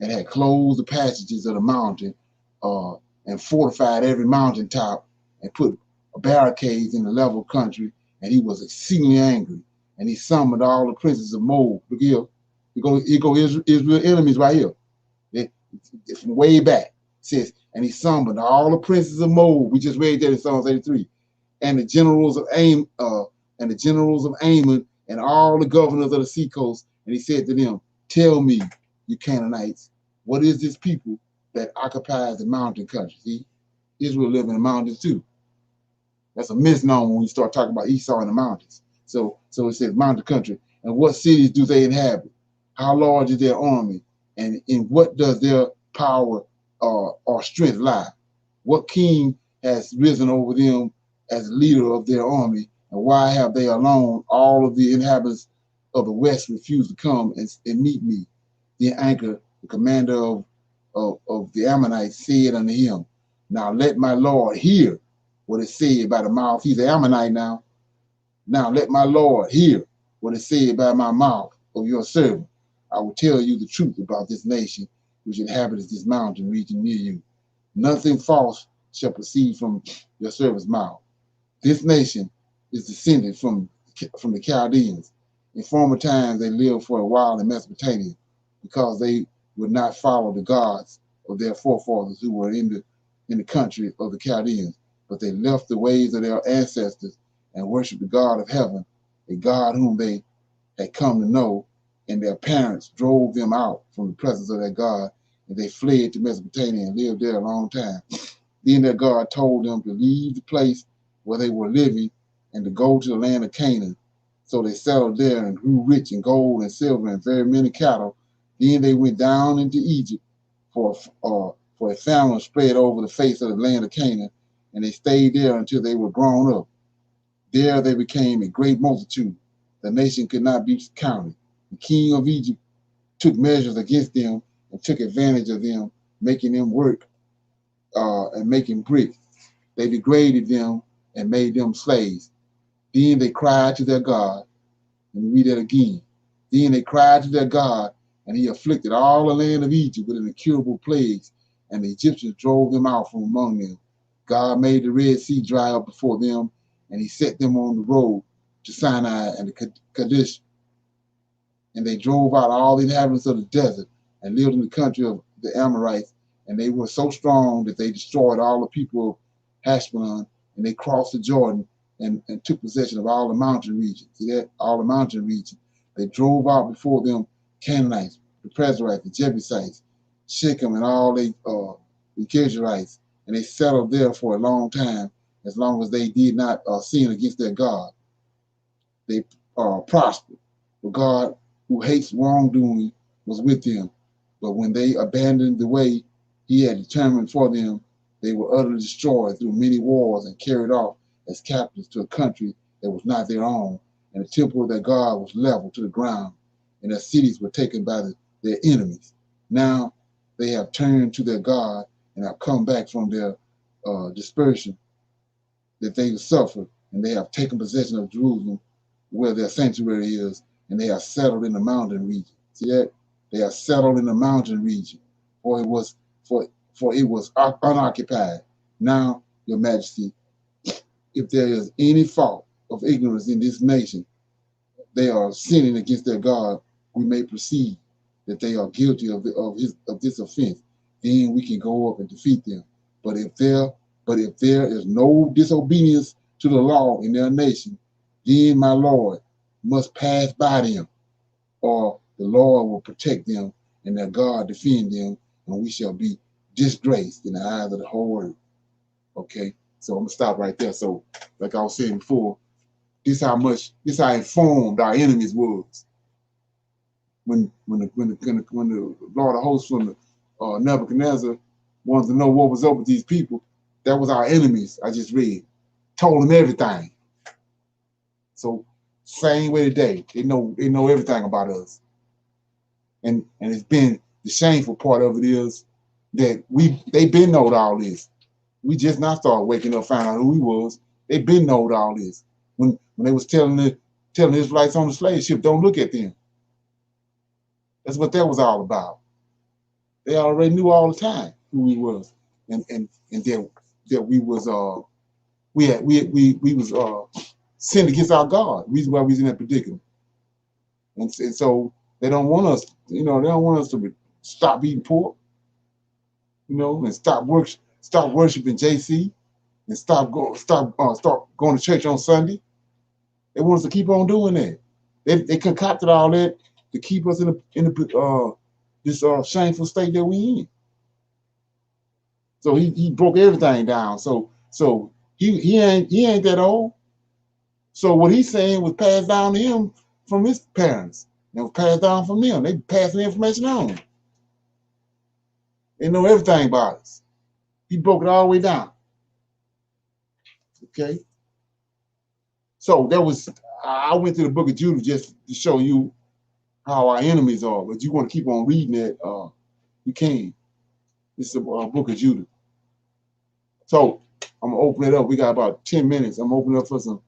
and had closed the passages of the mountain and fortified every mountaintop and put barricades in the level country. And he was exceedingly angry. And he summoned all the princes of Moab. Look here. Here go Israel enemies right here. It's from way back. It says, and he summoned all the princes of Moab. We just read that in Psalms 83. And the generals of Ammon and all the governors of the seacoast. And he said to them, tell me, you Canaanites, what is this people that occupies the mountain country? See, Israel live in the mountains too. That's a misnomer when you start talking about Esau in the mountains. So it says mountain country. And what cities do they inhabit? How large is their army? And in what does their power or strength lie? What king has risen over them as leader of their army? And why have they alone, all of the inhabitants of the west, refused to come and meet me? Then Anchor, the commander of the Ammonites, said unto him, now let my Lord hear what is said by the mouth. He's an Ammonite now. Now let my Lord hear what is said by my mouth of your servant. I will tell you the truth about this nation which inhabits this mountain region near you. Nothing false shall proceed from your servant's mouth. This nation is descended from the Chaldeans. In former times they lived for a while in Mesopotamia, because they would not follow the gods of their forefathers who were in the country of the Chaldeans, but they left the ways of their ancestors and worshiped the God of heaven, a God whom they had come to know, and their parents drove them out from the presence of their God, and they fled to Mesopotamia and lived there a long time. Then their God told them to leave the place where they were living and to go to the land of Canaan. So they settled there and grew rich in gold and silver and very many cattle. Then they went down into Egypt, for a famine spread over the face of the land of Canaan, and they stayed there until they were grown up. There they became a great multitude. The nation could not be counted. The king of Egypt took measures against them and took advantage of them, making them work and making brick. They degraded them and made them slaves. Then they cried to their God. Let me read that again. Then they cried to their God, and he afflicted all the land of Egypt with incurable plagues, and the Egyptians drove them out from among them. God made the Red Sea dry up before them, and he set them on the road to Sinai and to Kadesh. And they drove out all the inhabitants of the desert and lived in the country of the Amorites. And they were so strong that they destroyed all the people Heshbon, and they crossed the Jordan and took possession of all the mountain regions. See that? All the mountain region. They drove out before them Canaanites, the Perizzites, the Jebusites, Shechem, and all the Israelites, and they settled there for a long time, as long as they did not sin against their God. They prospered. But God, who hates wrongdoing, was with them. But when they abandoned the way he had determined for them, they were utterly destroyed through many wars and carried off as captives to a country that was not their own. And the temple of their God was leveled to the ground, and their cities were taken by their enemies. Now they have turned to their God and have come back from their dispersion that they suffered, and they have taken possession of Jerusalem, where their sanctuary is, and they are settled in the mountain region. See that? They are settled in the mountain region, for it was unoccupied. Now, Your Majesty, if there is any fault of ignorance in this nation, they are sinning against their God, we may perceive that they are guilty of this offense. Then we can go up and defeat them. But if there is no disobedience to the law in their nation, then my Lord must pass by them, or the Lord will protect them, and their God defend them, and we shall be disgraced in the eyes of the whole earth. Okay, so I'm gonna stop right there. So, like I was saying before, this how informed our enemies was when the Lord of hosts from Nebuchadnezzar wanted to know what was up with these people. That was our enemies. I just read, told them everything. So same way today, they know everything about us, and it's been the shameful part of it is that they been knowed all this. We just not started waking up, finding out who he was. They been knowed all this when they was telling the Israelites on the slave ship, don't look at them. That's what that was all about. They already knew all the time who he was, and that we was we was sinned against our God. Reason why we was in that predicament, and so they don't want us. They don't want us to stop eating pork. And stop worshiping JC, and start going to church on Sunday. They want us to keep on doing that. They concocted all that to keep us in this shameful state that we in. So he broke everything down. So he ain't that old. So what he's saying was passed down to him from his parents. It was passed down from them. They passing the information on. They know everything about us. He broke it all the way down. Okay. So I went to the book of Judah just to show you how our enemies are. But you want to keep on reading it, you can. This is a book of Judah. So I'm gonna open it up. We got about 10 minutes. I'm gonna open it up for some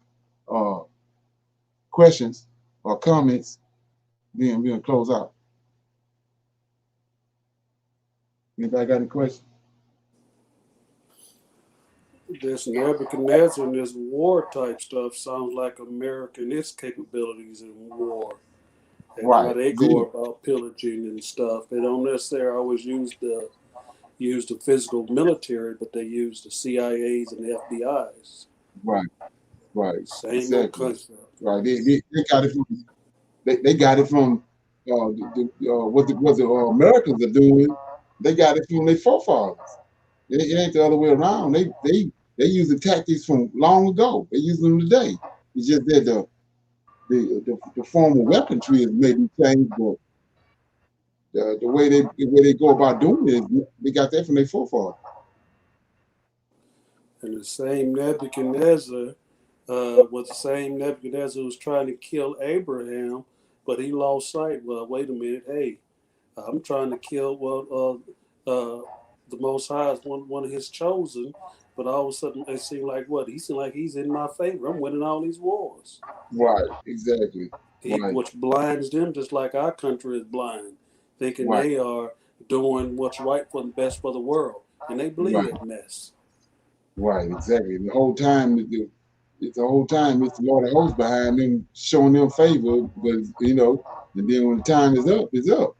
questions or comments. Then we're gonna close out. Anybody got any questions? This Nebuchadnezzar and this war type stuff sounds like American its capabilities in war and how Right. they go about pillaging and stuff. They don't necessarily always use the physical military, but they use the CIAs and the FBI's. Right. Right. Same old Exactly. concept. Right. They got it from they got it from what the Americans are doing. They got it from their forefathers. It ain't the other way around. They use the tactics from long ago. They use them today. It's just that the form of weaponry is maybe changed, but the way they go about doing it, they got that from their forefathers. And the same Nebuchadnezzar was the same Nebuchadnezzar who was trying to kill Abraham, but he lost sight. Well, wait a minute. Hey, I'm trying to kill the Most High is one of His chosen, but all of a sudden it seemed like what he seemed like he's in my favor. I'm winning all these wars. Right. Exactly. Right. Which blinds them just like our country is blind, thinking Right. they are doing what's right for the best for the world, and they believe Right. that mess. Right. Exactly. The whole time, it's the Lord of hosts behind them, showing them favor, but and then when the time is up, it's up.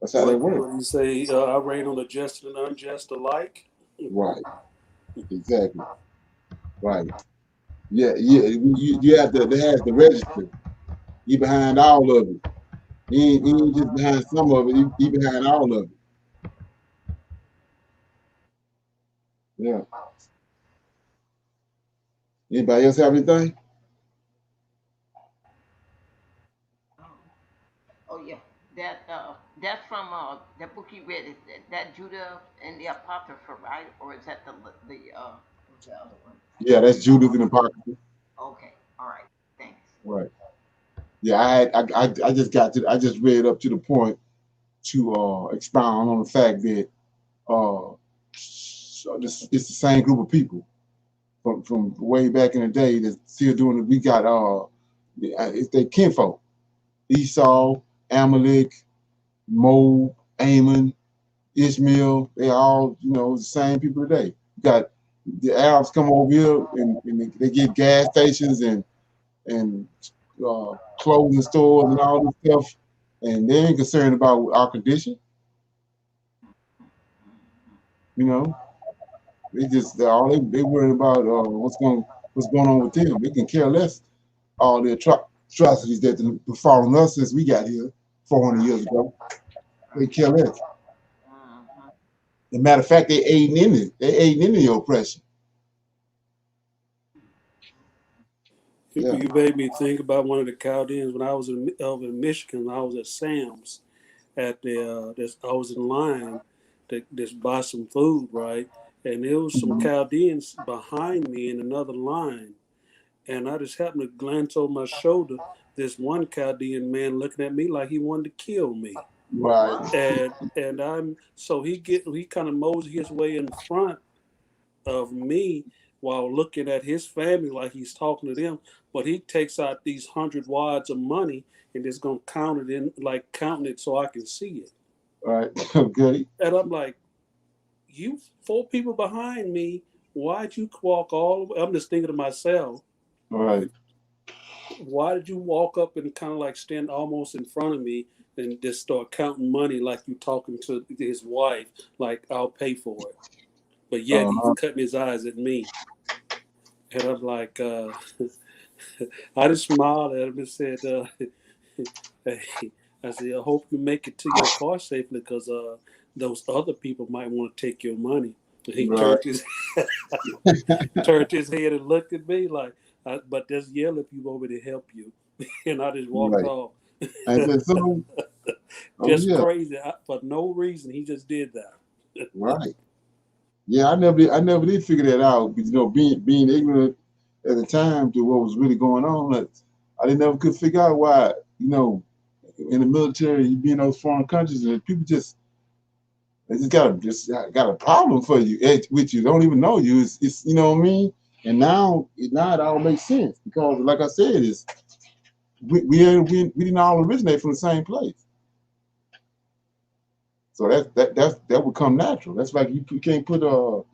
That's how that works. What do you say? I reign on the just and unjust alike. Right. Exactly. Right. Yeah. Yeah. You have to. They have to register. You behind all of it. You ain't just behind some of it. You behind all of it. Yeah. Anybody else have anything? Oh yeah, that's from that book you read. Is that Judah and the Apocrypha, right? Or is that what's the other one? Yeah, that's Judith and Apocrypha. Okay, all right, thanks. Right. Yeah, I just got to. I just read up to the point to expound on the fact that it's the same group of people from way back in the day that's still doing it. We got it's their kinfolk: Esau, Amalek, Moab, Ammon, Ishmael. They all the same people today. You got the Arabs come over here and they get gas stations and clothing stores and all this stuff, and they ain't concerned about our condition. You know, they worried about what's going on with them. They can care less all the atrocities that have befallen us since we got here 400 years ago. They care less. Mm-hmm. As a matter of fact, they aiding in it. They aiding in the oppression. Yeah. You made me think about one of the Chaldeans when I was over in Michigan. When I was at Sam's at I was in line to just buy some food, right? And there was some Mhm. Chaldeans behind me in another line, and I just happened to glance over my shoulder. This one Chaldean man looking at me like he wanted to kill me, Right. and I'm so he kind of mosey his way in front of me while looking at his family like he's talking to them, but he takes out these 100 wads of money and is gonna count it in, like counting it so I can see it. Right. Okay. And I'm like, you four people behind me, why'd you walk all the way? I'm just thinking to myself, Right. why did you walk up and kind of like stand almost in front of me and just start counting money like you talking to his wife, like I'll pay for it. But yet he's Uh-huh. cutting his eyes at me. And I'm like, I just smiled at him and said, hey, I said, I hope you make it to your car safely because those other people might want to take your money. And he Right. turned his head and looked at me like, but just yell if you want me to help you. And I just walked Right. off. And then so, oh Just yeah, crazy. For no reason. He just did that. right. Yeah, I never did figure that out. Because, being ignorant at the time to what was really going on, I didn't never could figure out why, in the military, you be in those foreign countries, and people they just got a problem for you, with you, don't even know you. It's you know what I mean. And now it all makes sense because, like I said, is we didn't all originate from the same place. So that would come natural. That's like you can't put no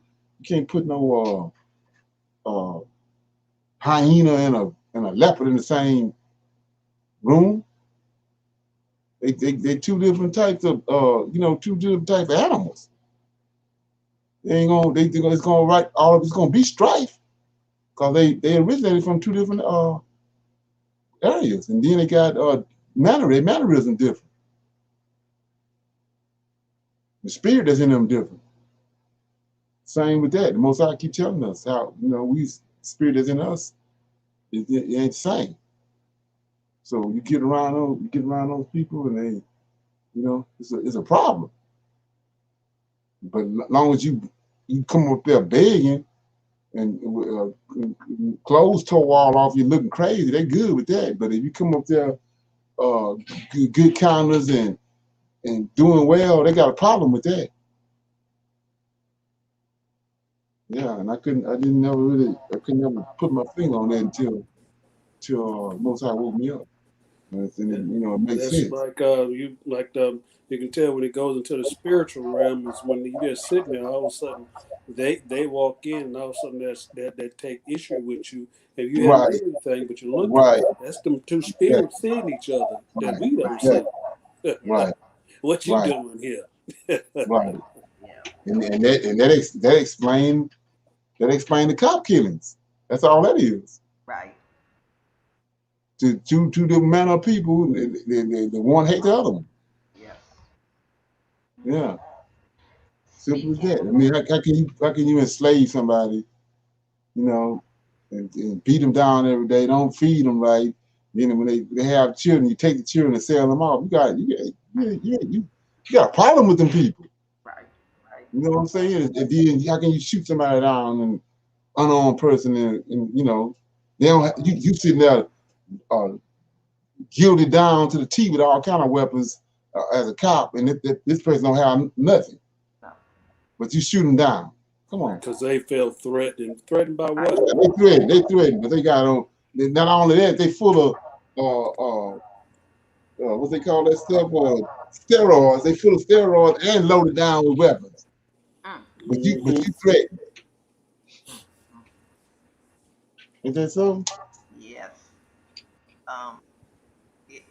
hyena and a leopard in the same room. They two different types of two different types of animals. They ain't gonna they it's gonna right all of it's gonna be strife because they originated from two different areas, and then they got mannerism different. The spirit that's in them different. Same with that. The Most High keep telling us how we spirit that's in us it ain't the same. So you get around those people, and it's a problem. But as long as you come up there begging and clothes tore all off, you looking crazy. They good with that. But if you come up there uh, good kindness and doing well, they got a problem with that. Yeah, and I couldn't never put my finger on that until Most High woke me up, and it makes That's sense. like you can tell when it goes into the spiritual realm is when you just sitting there, all of a sudden they walk in, and all of a sudden that take issue with you, and you haven't Right, did anything, but you're looking. right, That's them two yeah, spirits seeing each other that right, we don't yeah, see. right, What you Right, doing here? right. Yeah. That explain the cop killings. That's all that is. Right. To two different manner of people, the one hate the other one. Yes. Yeah, simple as Speaking. that. I mean, how can you enslave somebody, you know, and beat them down every day? Don't feed them right. Then when they have children, you take the children and sell them off. You got a problem with them people. Right. Right. You know what I'm saying? And then how can you shoot somebody down and unarmed person and you know they don't you sitting there uh, gilded down to the T with all kind of weapons as a cop, and this person don't have nothing, No. but you shoot them down. Come on. Because they felt threatened. Threatened by Right. what? Yeah, they threaten, but they got on. Not only that, they full of what they call that stuff, steroids. They full of steroids and loaded down with weapons. Mm. But you threaten. Ain't that so? Yes. Um.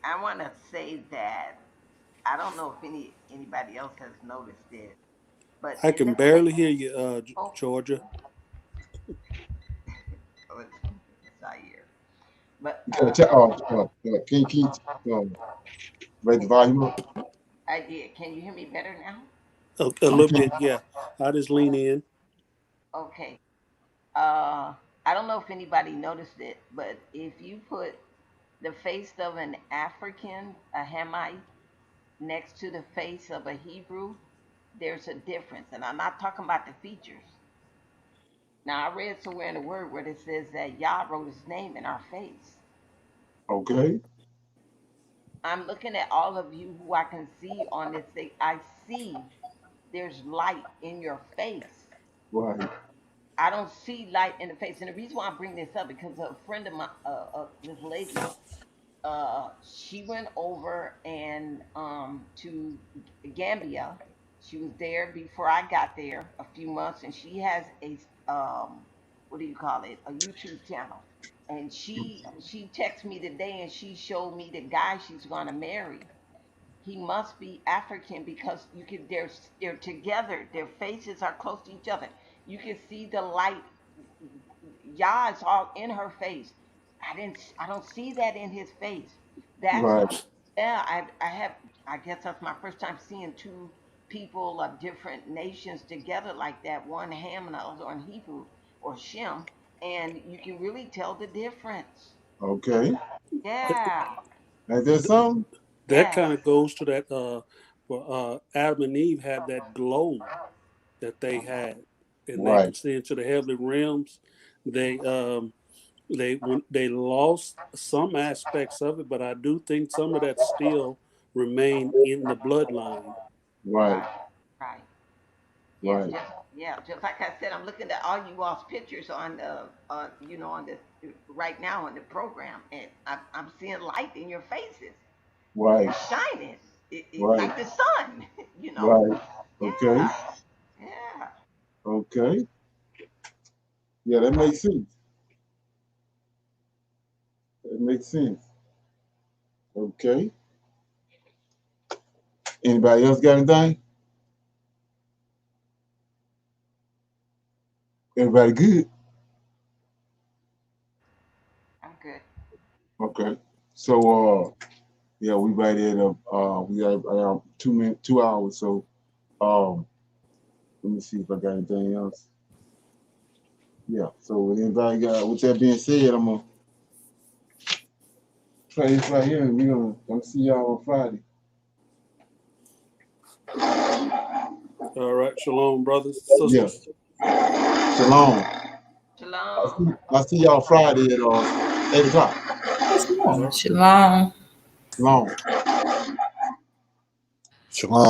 I want to say that I don't know if anybody else has noticed it, but I in can the barely hear you, oh, Georgia. oh, it's Zaire. But You gotta check. Can you raise the volume up? I did. Can you hear me better now? A little bit, yeah. I just lean in. Okay. I don't know if anybody noticed it, but if you put the face of an African, a Hamite, next to the face of a Hebrew, there's a difference. And I'm not talking about the features. Now, I read somewhere in the word where it says that Yah wrote his name in our face. Okay. I'm looking at all of you who I can see on this thing. I see there's light in your face. Right. I don't see light in the face. And the reason why I bring this up because a friend of mine, this lady, she went over and to Gambia. She was there before I got there a few months, and she has a what do you call it? A YouTube channel. And she texted me today, and she showed me the guy she's gonna marry. He must be African because you can. They're together. Their faces are close to each other. You can see the light. Yah is all in her face. I don't see that in his face. That's Right. yeah. I have. I guess that's my first time seeing two people of different nations together like that. One Ham and the other one Hebrew or Shem, and you can really tell the difference. Okay. Yeah. Is there something? That Yes. kind of goes to that Adam and Eve had that glow that they had, and they Right. could see into the heavenly realms. They when they lost some aspects of it, but I do think some of that still remain in the bloodline. Right. Right. Right. Yeah, Right. just like I said, I'm looking at all you all's pictures on the, on the right now on the program, and I'm seeing light in your faces. Right. It's shining, Right. like the sun, you know. Right. Okay. Yeah, yeah. Okay. Yeah, that makes sense. That makes sense. Okay. Anybody else got anything? Everybody good? I'm good. Okay. So yeah, we right at we got around 2 minutes, 2 hours. So um let me see if I got anything else. Yeah. So with anybody got with that being said, I'm gonna play this right here and I'm see y'all on Friday. All right, shalom, brothers, Yeah. sisters. Shalom. Shalom. I'll see y'all Friday at 8 o'clock. All right. Shalom. Shalom. Shalom.